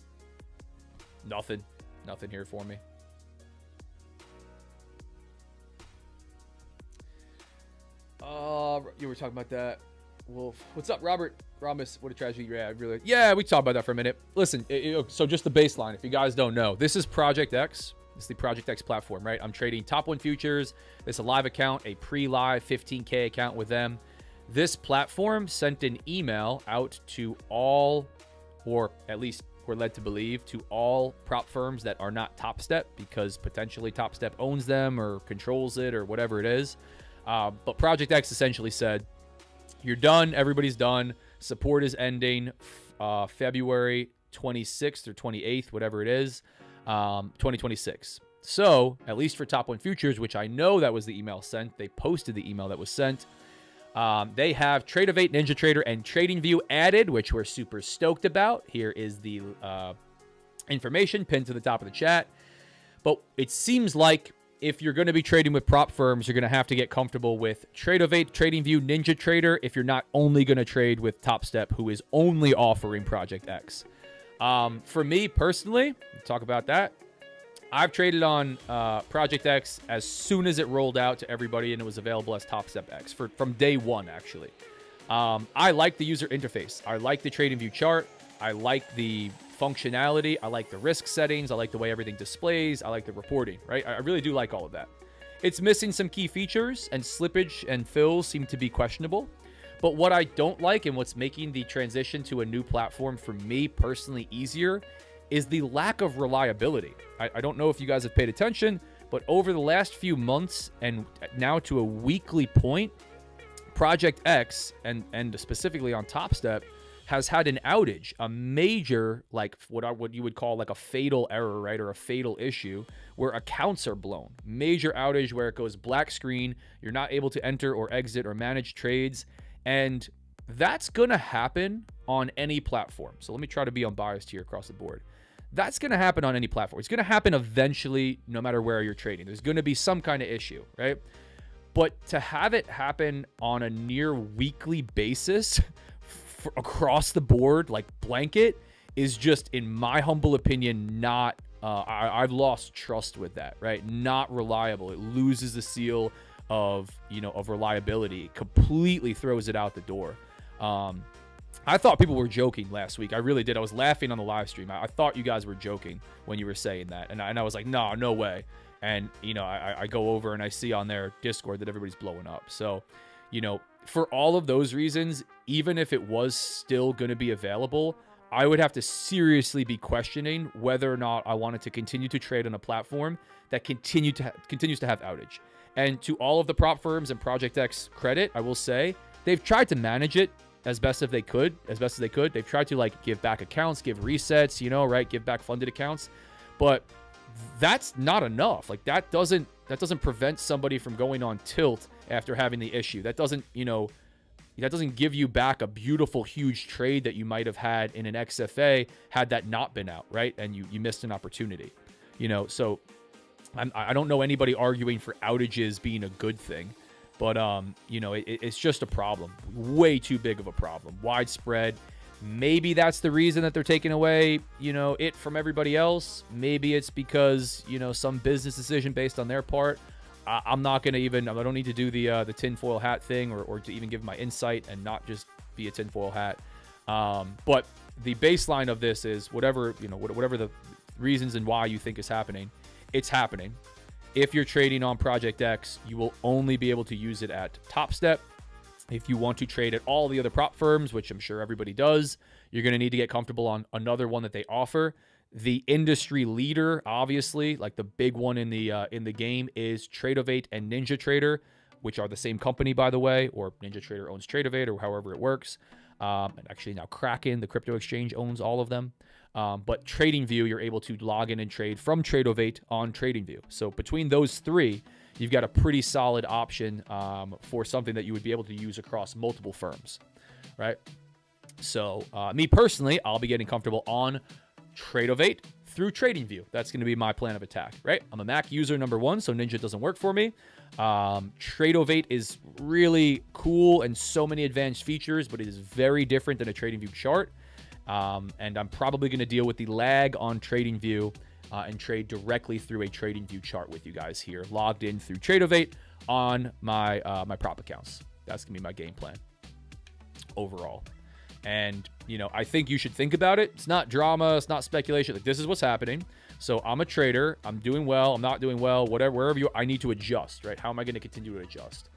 nothing here for me. You were talking about that. Wolf, what's up, Robert? Rhombus, what a tragedy. Yeah, we talked about that for a minute. Listen, so just the baseline, if you guys don't know, this is Project X. This is the Project X platform, right? I'm trading top 1 futures. It's a live account, a pre-live 15K account with them. This platform sent an email out to all, or at least we're led to believe, to all prop firms that are not Top Step, because potentially Top Step owns them or controls it or whatever it is. But Project X essentially said, you're done. Everybody's done. Support is ending February 26th or 28th, whatever it is, 2026. So at least for top 1 futures, which I know that was the email sent, they posted the email that was sent. They have Tradeovate, NinjaTrader, and TradingView added, which we're super stoked about. Here is the information pinned to the top of the chat. But it seems like if you're going to be trading with prop firms, you're going to have to get comfortable with Tradeovate, TradingView, NinjaTrader if you're not only going to trade with Top Step, who is only offering Project X. For me personally, we'll talk about that. I've traded on Project X as soon as it rolled out to everybody and it was available as Top Step X from day one, actually. I like the user interface. I like the TradingView chart. I like the functionality. I like the risk settings. I like the way everything displays. I like the reporting, right? I really do like all of that. It's missing some key features, and slippage and fills seem to be questionable. But what I don't like, and what's making the transition to a new platform for me personally easier, is the lack of reliability. I don't know if you guys have paid attention, but over the last few months and now to a weekly point, Project X, and specifically on Top Step, has had an outage, a major, like what you would call like a fatal error, right? Or a fatal issue where accounts are blown. Major outage where it goes black screen. You're not able to enter or exit or manage trades. And that's going to happen on any platform. So let me try to be unbiased here across the board. That's going to happen on any platform. It's going to happen eventually, no matter where you're trading. There's going to be some kind of issue, right? But to have it happen on a near weekly basis across the board, like blanket, is just, in my humble opinion, not, I've lost trust with that, right? Not reliable. It loses the seal of reliability. It completely throws it out the door. I thought people were joking last week. I really did. I was laughing on the live stream. I thought you guys were joking when you were saying that. And I was like, no way. And, I go over and I see on their Discord that everybody's blowing up. So, for all of those reasons, even if it was still going to be available, I would have to seriously be questioning whether or not I wanted to continue to trade on a platform that continues to have outage. And to all of the prop firms and Project X credit, I will say they've tried to manage it as best as they could. They've tried to give back accounts, give resets, right? Give back funded accounts. But that's not enough. That doesn't prevent somebody from going on tilt after having the issue. That doesn't give you back a beautiful, huge trade that you might have had in an XFA had that not been out, right? And you missed an opportunity, so I don't know anybody arguing for outages being a good thing, but it's just a problem, way too big of a problem, widespread. Maybe that's the reason that they're taking away, it from everybody else. Maybe it's because, some business decision based on their part. I'm not going to I don't need to do the tinfoil hat thing or to even give my insight and not just be a tinfoil hat. But the baseline of this is whatever the reasons and why you think is happening, it's happening. If you're trading on Project X, you will only be able to use it at Top Step. If you want to trade at all the other prop firms, which I'm sure everybody does, you're going to need to get comfortable on another one that they offer. The industry leader, obviously, like the big one in the game, is Tradeovate and NinjaTrader, which are the same company, by the way, or NinjaTrader owns Tradeovate, or however it works. And actually now Kraken, the crypto exchange, owns all of them. But TradingView, you're able to log in and trade from Tradeovate on TradingView. So between those three, you've got a pretty solid option for something that you would be able to use across multiple firms, right? So me personally, I'll be getting comfortable on Tradeovate through TradingView. That's going to be my plan of attack, right? I'm a Mac user, number one, so Ninja doesn't work for me. Tradeovate is really cool and so many advanced features, but it is very different than a TradingView chart. And I'm probably going to deal with the lag on TradingView and trade directly through a TradingView chart with you guys here, logged in through Tradeovate on my my prop accounts. That's going to be my game plan overall. And, you know, I think you should think about it. It's not drama. It's not speculation. Like, this is what's happening. So I'm a trader. I'm doing well. I'm not doing well. Whatever, wherever you, I need to adjust, right? How am I going to continue to adjust?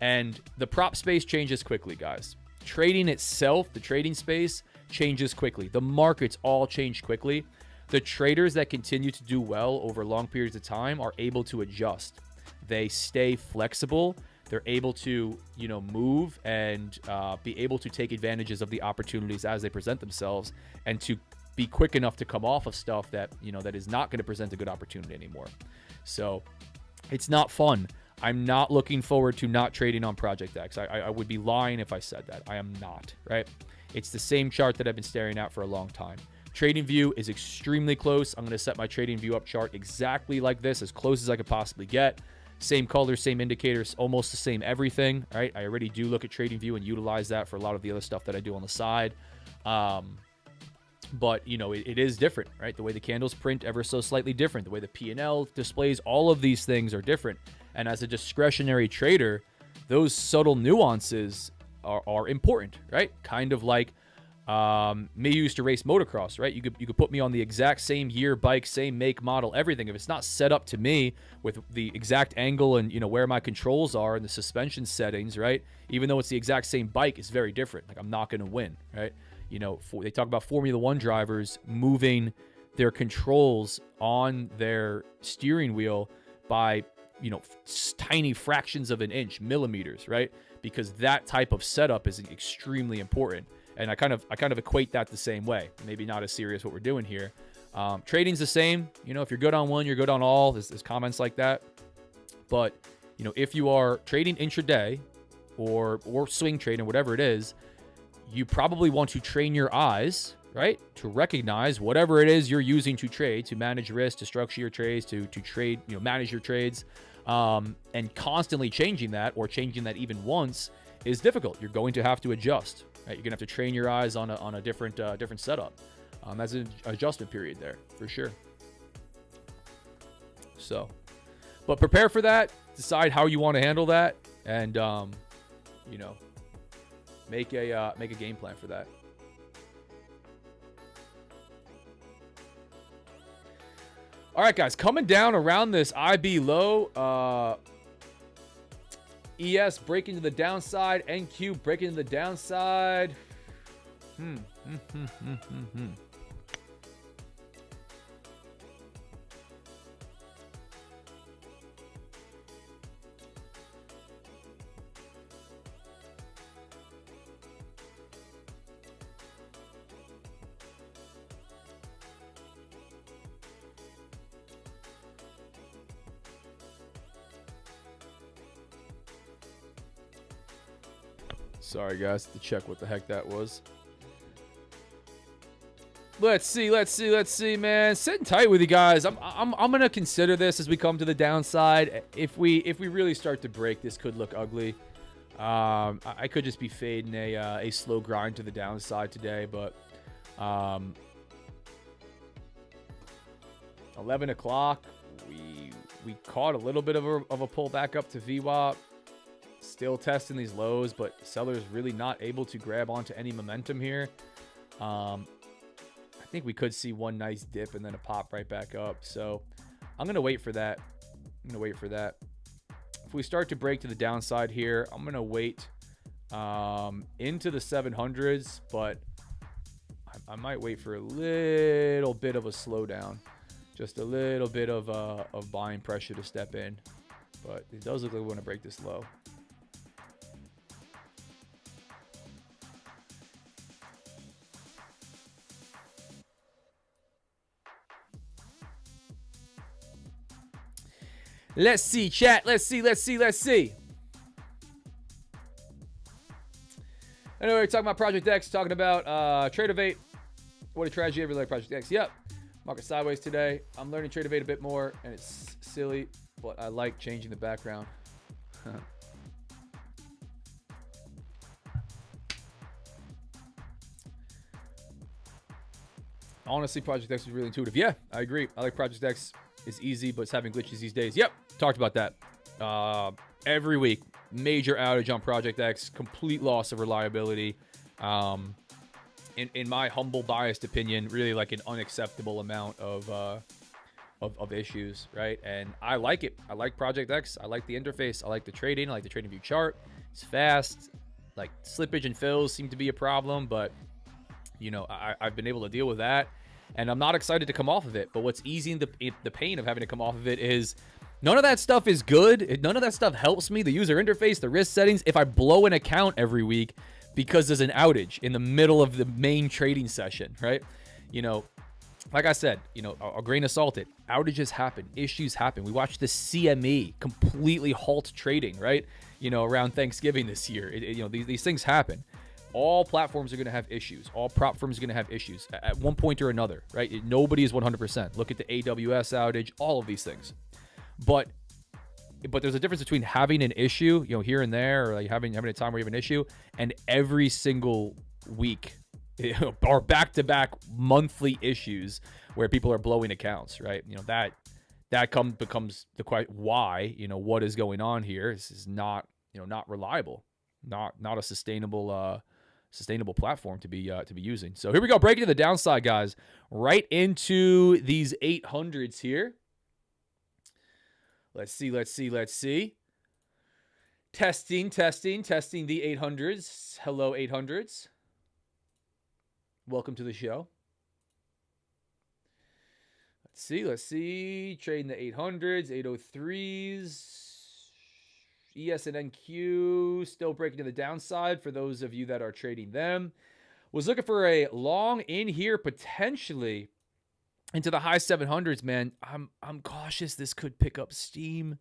And the prop space changes quickly, guys. Trading itself, the trading space changes quickly. The markets all change quickly. The traders that continue to do well over long periods of time are able to adjust. They stay flexible. They're able to, you know, move and be able to take advantages of the opportunities as they present themselves, and to be quick enough to come off of stuff that, you know, that is not going to present a good opportunity anymore. So it's not fun. I'm not looking forward to not trading on Project X. I would be lying if I said that. I am not, right? It's the same chart that I've been staring at for a long time. TradingView is extremely close. I'm going to set my TradingView up chart exactly like this, as close as I could possibly get. Same colors, same indicators, almost the same everything, right? I already do look at TradingView and utilize that for a lot of the other stuff that I do on the side. But, you know, it is different, right? The way the candles print ever so slightly different. The way the P&L displays, all of these things are different. And as a discretionary trader, those subtle nuances are important, right? Kind of like me used to race motocross, right? You could put me on the exact same year bike, same make, model, everything. If it's not set up to me with the exact angle and, you know, where my controls are and the suspension settings, right? Even though it's the exact same bike, it's very different. Like, I'm not going to win, right? You know, they talk about Formula One drivers moving their controls on their steering wheel by, you know, tiny fractions of an inch, millimeters, right? Because that type of setup is extremely important. And I kind of equate that the same way. Maybe not as serious what we're doing here. Trading's the same. You know, if you're good on one, you're good on all. There's comments like that. But, you know, if you are trading intraday or swing trading, whatever it is, you probably want to train your eyes, right, to recognize whatever it is you're using to trade, to manage risk, to structure your trades, to trade, you know, manage your trades, and constantly changing that, or changing that even once, is difficult. You're going to have to adjust. Right? You're gonna have to train your eyes on a different setup. That's an adjustment period there for sure. So, but prepare for that. Decide how you want to handle that, and you know, make a game plan for that. All right, guys, coming down around this IB low. ES breaking to the downside. NQ breaking to the downside. Sorry, guys, to check what the heck that was. Let's see, man. Sitting tight with you guys. I'm gonna consider this as we come to the downside. If we really start to break, this could look ugly. I could just be fading a slow grind to the downside today, but 11 o'clock, we caught a little bit of a pullback up to VWAP. Still testing these lows, but sellers really not able to grab onto any momentum here. I think we could see one nice dip and then a pop right back up. So I'm going to wait for that. If we start to break to the downside here, I'm going to wait into the 700s, but I might wait for a little bit of a slowdown. Just a little bit of buying pressure to step in. But it does look like we want to break this low. Let's see, chat. Let's see. Anyway, we're talking about Project X, talking about Trade of 8. What a tragedy ever like Project X. Yep. Market sideways today. I'm learning Trade of 8 a bit more, and it's silly, but I like changing the background. Honestly, Project X is really intuitive. Yeah, I agree. I like Project X. It's easy, but it's having glitches these days. Yep, talked about that. Every week, major outage on Project X, complete loss of reliability. In my humble, biased opinion, really like an unacceptable amount of issues, right? And I like it. I like Project X. I like the interface. I like the trading. I like the trading view chart. It's fast. Like slippage and fills seem to be a problem, but you know, I've been able to deal with that, and I'm not excited to come off of it. But what's easing the pain of having to come off of it is none of that stuff is good. None of that stuff helps me. The user interface, the risk settings. If I blow an account every week because there's an outage in the middle of the main trading session, right? You know, like I said, you know, a grain of salt it. Outages happen. Issues happen. We watched the CME completely halt trading, right? You know, around Thanksgiving this year. You know, these things happen. All platforms are going to have issues. All prop firms are going to have issues at one point or another, right? Nobody is 100%. Look at the AWS outage, all of these things. But there's a difference between having an issue, you know, here and there, or like having a time where you have an issue, and every single week, or back-to-back monthly issues where people are blowing accounts, right? You know, that becomes the question, why, you know, what is going on here? This is not, you know, not reliable, not a sustainable platform to be using. So here we go, breaking to the downside, guys. Right into these 800s here. Let's see. Testing the 800s. Hello, 800s. Welcome to the show. Let's see. Trading the 800s, 803s. ES and NQ still breaking to the downside for those of you that are trading them. Was looking for a long in here, potentially into the high 700s, man. I'm cautious this could pick up steam.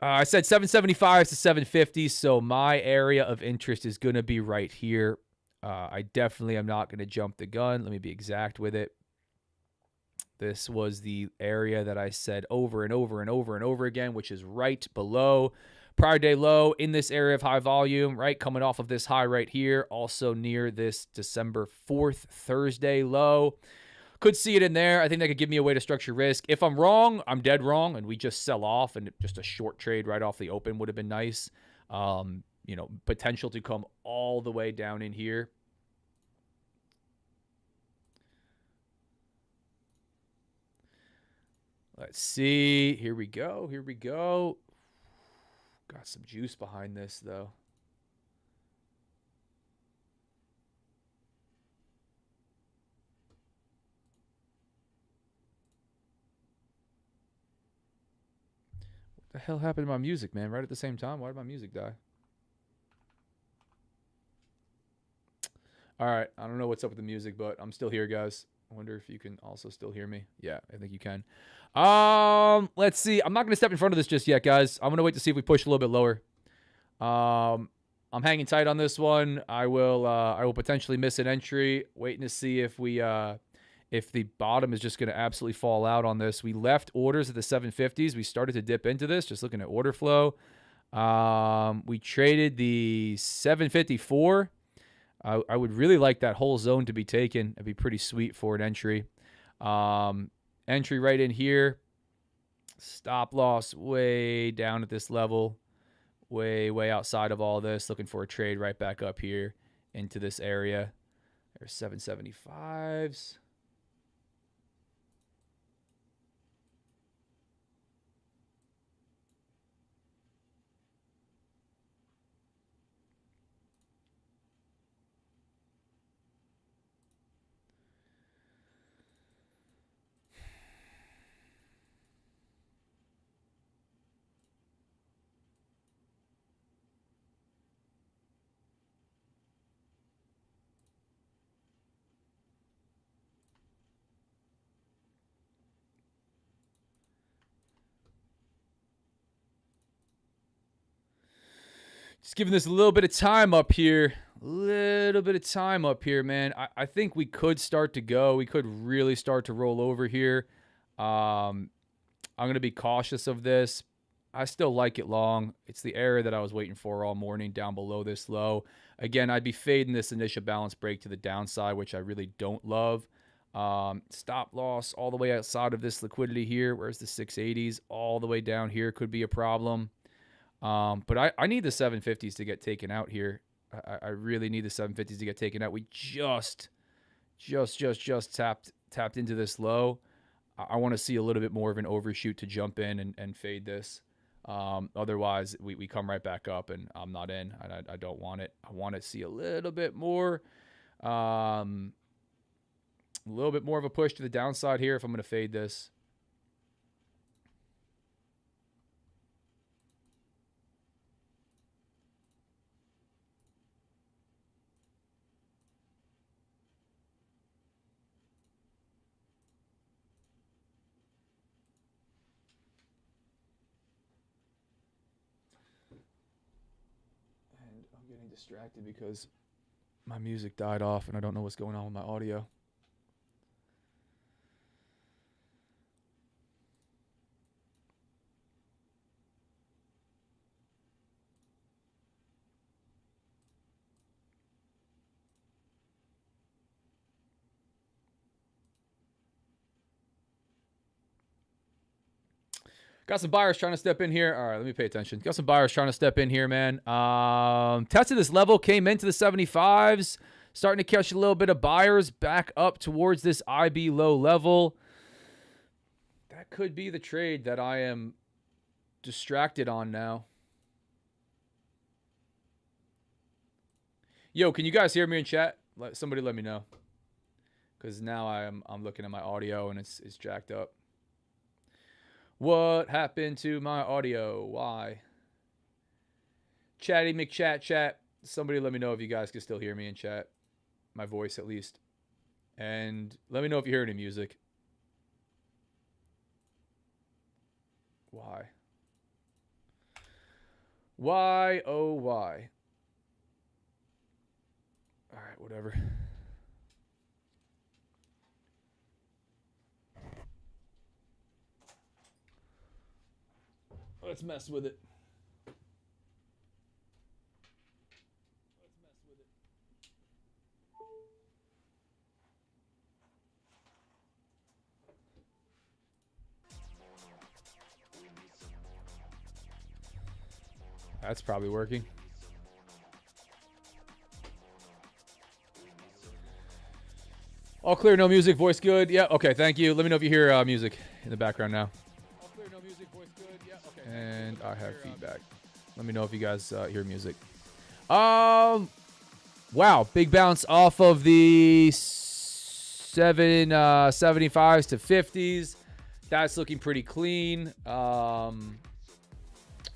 I said 775 to 750, so my area of interest is going to be right here. I definitely am not going to jump the gun. Let me be exact with it. This was the area that I said over and over again, which is right below prior day low in this area of high volume, right? Coming off of this high right here, also near this December 4th, Thursday low. Could see it in there. I think that could give me a way to structure risk. If I'm wrong, I'm dead wrong, and we just sell off, and just a short trade right off the open would have been nice. You know, potential to come all the way down in here. Let's see. Here we go. Got some juice behind this, though. What the hell happened to my music, man? Right at the same time? Why did my music die? All right. I don't know what's up with the music, but I'm still here, guys. I wonder if you can also still hear me. Yeah, I think you can. Let's see. I'm not going to step in front of this just yet, guys. I'm going to wait to see if we push a little bit lower. I'm hanging tight on this one. I will potentially miss an entry. Waiting to see if the bottom is just going to absolutely fall out on this. We left orders at the 750s. We started to dip into this, just looking at order flow. We traded the 754. I would really like that whole zone to be taken. It'd be pretty sweet for an entry. Entry right in here. Stop loss way down at this level. Way outside of all this. Looking for a trade right back up here into this area. There's 775s. Just giving this a little bit of time up here. Little bit of time up here, man. I think we could start to go. We could really start to roll over here. I'm going to be cautious of this. I still like it long. It's the area that I was waiting for all morning down below this low. Again, I'd be fading this initial balance break to the downside, which I really don't love. Stop loss all the way outside of this liquidity here. Where's the 680s? All the way down here could be a problem. But I need the 750s to get taken out here. I really need the 750s to get taken out. We just tapped into this low. I want to see a little bit more of an overshoot to jump in and fade this. Otherwise, we come right back up, and I'm not in. I don't want it. I want to see a little bit more of a push to the downside here if I'm going to fade this. Getting distracted because my music died off and I don't know what's going on with my audio. Got some buyers trying to step in here. All right, let me pay attention. Got some buyers trying to step in here, man. Tested this level, came into the 75s. Starting to catch a little bit of buyers back up towards this IB low level. That could be the trade that I am distracted on now. Yo, can you guys hear me in chat? Somebody let me know. Because now I'm looking at my audio and it's jacked up. What happened to my audio? Why? Chatty McChat. Somebody let me know if you guys can still hear me in chat. My voice, at least. And let me know if you hear any music. Why? Why, oh, why? All right, whatever. Let's mess with it. That's probably working. All clear, no music, voice good. Yeah, okay, thank you. Let me know if you hear music in the background now. All clear, no music, voice good. Yeah, okay. And I have feedback. Let me know if you guys hear music. Wow, big bounce off of the 75s to 50s. That's looking pretty clean.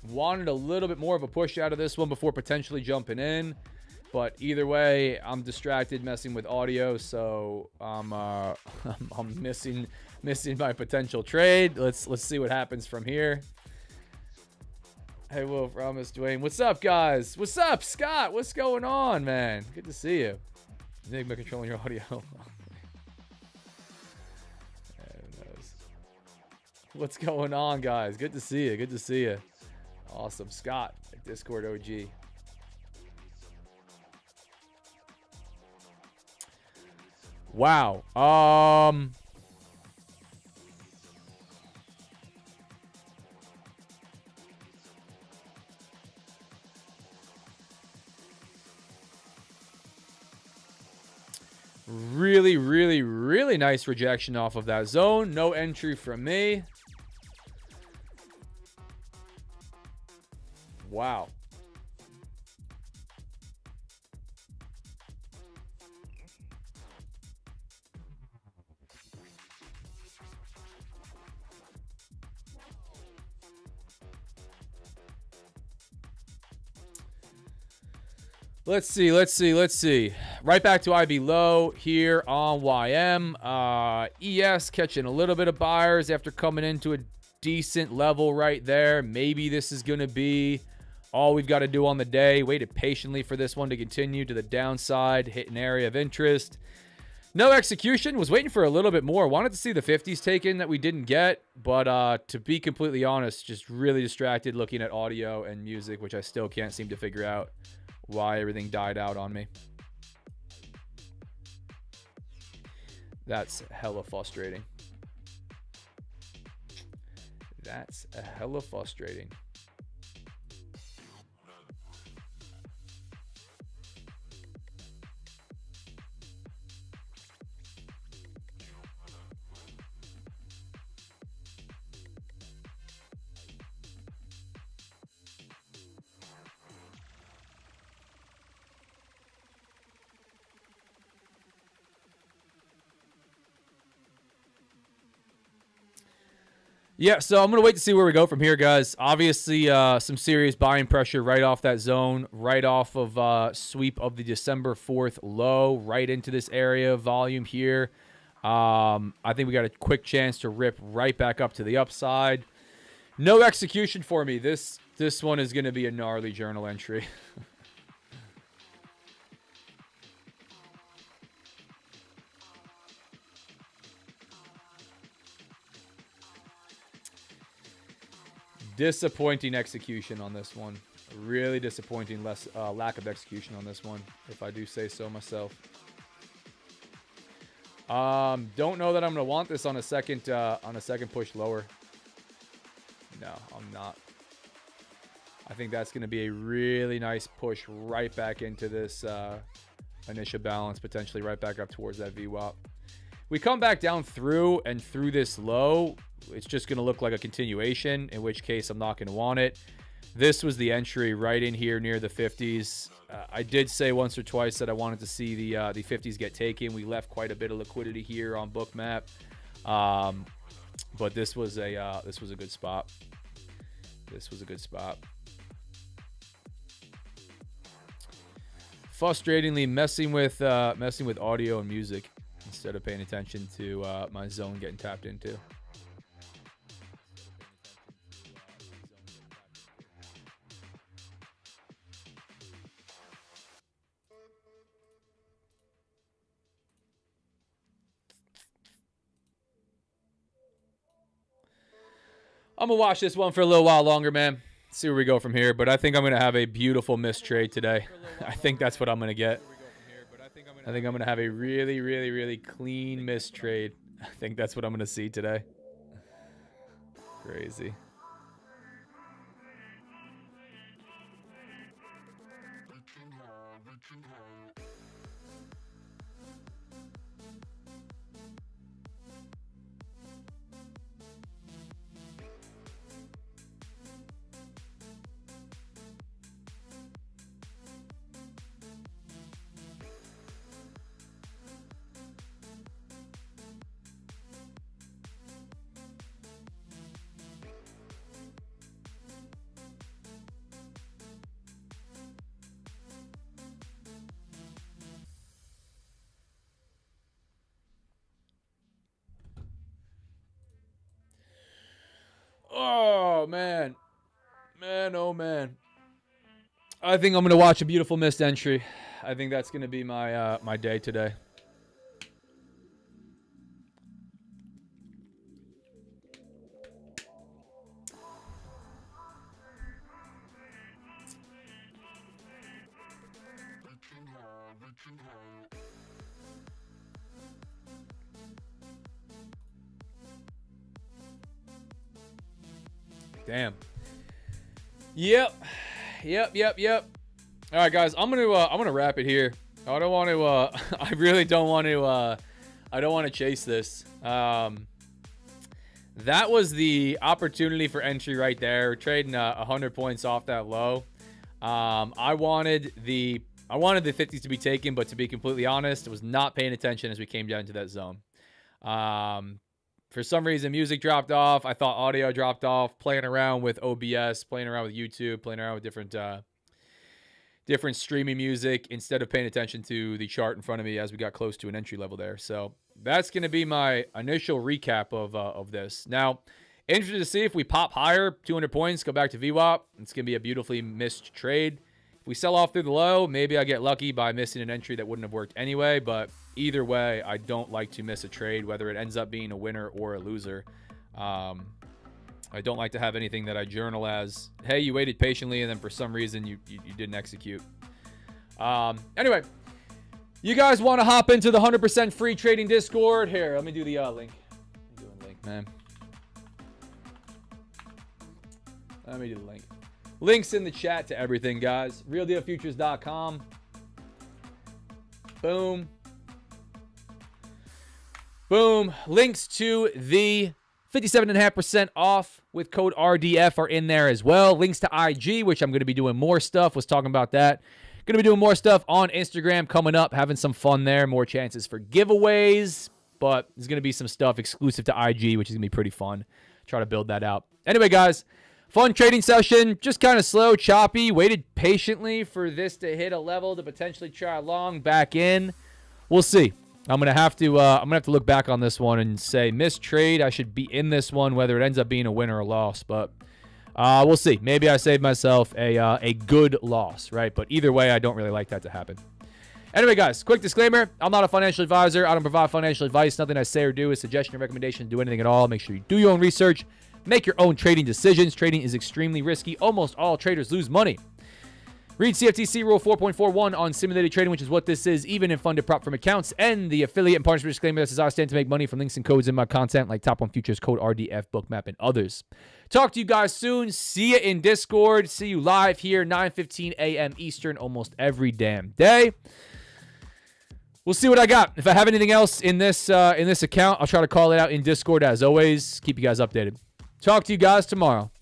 Wanted a little bit more of a push out of this one before potentially jumping in. But either way, I'm distracted messing with audio, so I'm missing my potential trade. Let's see what happens from here. Hey, Wolf, Ramos, Dwayne. What's up, guys? What's up, Scott? What's going on, man? Good to see you. Enigma controlling your audio. Who knows? What's going on, guys? Good to see you. Good to see you. Awesome. Scott, Discord OG. Wow. Really nice rejection off of that zone. No entry from me. Wow. Let's see. Right back to IB low here on YM. ES catching a little bit of buyers after coming into a decent level right there. Maybe this is going to be All we've got to do on the day, waited patiently for this one to continue to the downside, hit an area of interest. No execution, was waiting for a little bit more. Wanted to see the 50s taken that we didn't get, but to be completely honest, just really distracted looking at audio and music, which I still can't seem to figure out why everything died out on me. That's hella frustrating. That's a hella frustrating. Yeah, so I'm going to wait to see where we go from here, guys. Obviously, some serious buying pressure right off that zone, right off of sweep of the December 4th low, right into this area of volume here. I think we got a quick chance to rip right back up to the upside. No execution for me. This one is going to be a gnarly journal entry. Disappointing execution on this one. Really disappointing lack of execution on this one, if I do say so myself. Don't know that I'm gonna want this on a second push lower. No, I'm not. I think that's gonna be a really nice push right back into this initial balance, potentially right back up towards that VWAP. We come back down through this low, it's just going to look like a continuation, in which case I'm not going to want it. This was the entry right in here near the 50s. I did say once or twice that I wanted to see the 50s get taken. We left quite a bit of liquidity here on Bookmap, but this was a good spot. This was a good spot. Frustratingly messing with audio and music instead of paying attention to my zone getting tapped into. I'm going to watch this one for a little while longer, man. See where we go from here. But I think I'm going to have a beautiful missed trade today. I think that's what I'm going to get. I think I'm going to have a really, really, really clean missed trade. I think that's what I'm going to see today. Crazy. Oh, man. Man, oh, man. I think I'm going to watch a beautiful missed entry. I think that's going to be my my day today. Damn. Yep. All right, guys. I'm gonna wrap it here. I don't want to. I really don't want to. I don't want to chase this. That was the opportunity for entry right there. We're trading 100 points off that low. I wanted the 50s to be taken, but to be completely honest, I was not paying attention as we came down to that zone. For some reason, music dropped off. I thought audio dropped off. Playing around with OBS, playing around with YouTube, playing around with different streaming music instead of paying attention to the chart in front of me as we got close to an entry level there. So that's going to be my initial recap of this. Now, Interested to see if we pop higher, 200 points, go back to VWAP. It's going to be a beautifully missed trade. If we sell off through the low, maybe I get lucky by missing an entry that wouldn't have worked anyway. But either way, I don't like to miss a trade, whether it ends up being a winner or a loser. I don't like to have anything that I journal as, hey, you waited patiently, and then for some reason you didn't execute. Anyway, you guys want to hop into the 100% free trading Discord? Here, let me do the link. Let me do a link, man. Let me do the link. Links in the chat to everything, guys. RealDealFutures.com. Boom. Boom. Links to the 57.5% off with code RDF are in there as well. Links to IG, which I'm going to be doing more stuff. Was talking about that. Going to be doing more stuff on Instagram coming up. Having some fun there. More chances for giveaways. But there's going to be some stuff exclusive to IG, which is going to be pretty fun. Try to build that out. Anyway, guys. Fun trading session, just kind of slow, choppy. Waited patiently for this to hit a level to potentially try long back in. We'll see. I'm gonna have to look back on this one and say missed trade. I should be in this one, whether it ends up being a win or a loss. But we'll see. Maybe I saved myself a good loss, right? But either way, I don't really like that to happen. Anyway, guys, quick disclaimer. I'm not a financial advisor. I don't provide financial advice. Nothing I say or do is suggestion or recommendation to do anything at all. Make sure you do your own research. Make your own trading decisions. Trading is extremely risky. Almost all traders lose money. Read CFTC Rule 4.41 on simulated trading, which is what this is, even in funded prop firm accounts, and the affiliate and partnership disclaimer that says I stand to make money from links and codes in my content like Top 1 Futures, code RDF, Bookmap, and others. Talk to you guys soon. See you in Discord. See you live here, 9:15 a.m. Eastern, almost every damn day. We'll see what I got. If I have anything else in this account, I'll try to call it out in Discord as always. Keep you guys updated. Talk to you guys tomorrow.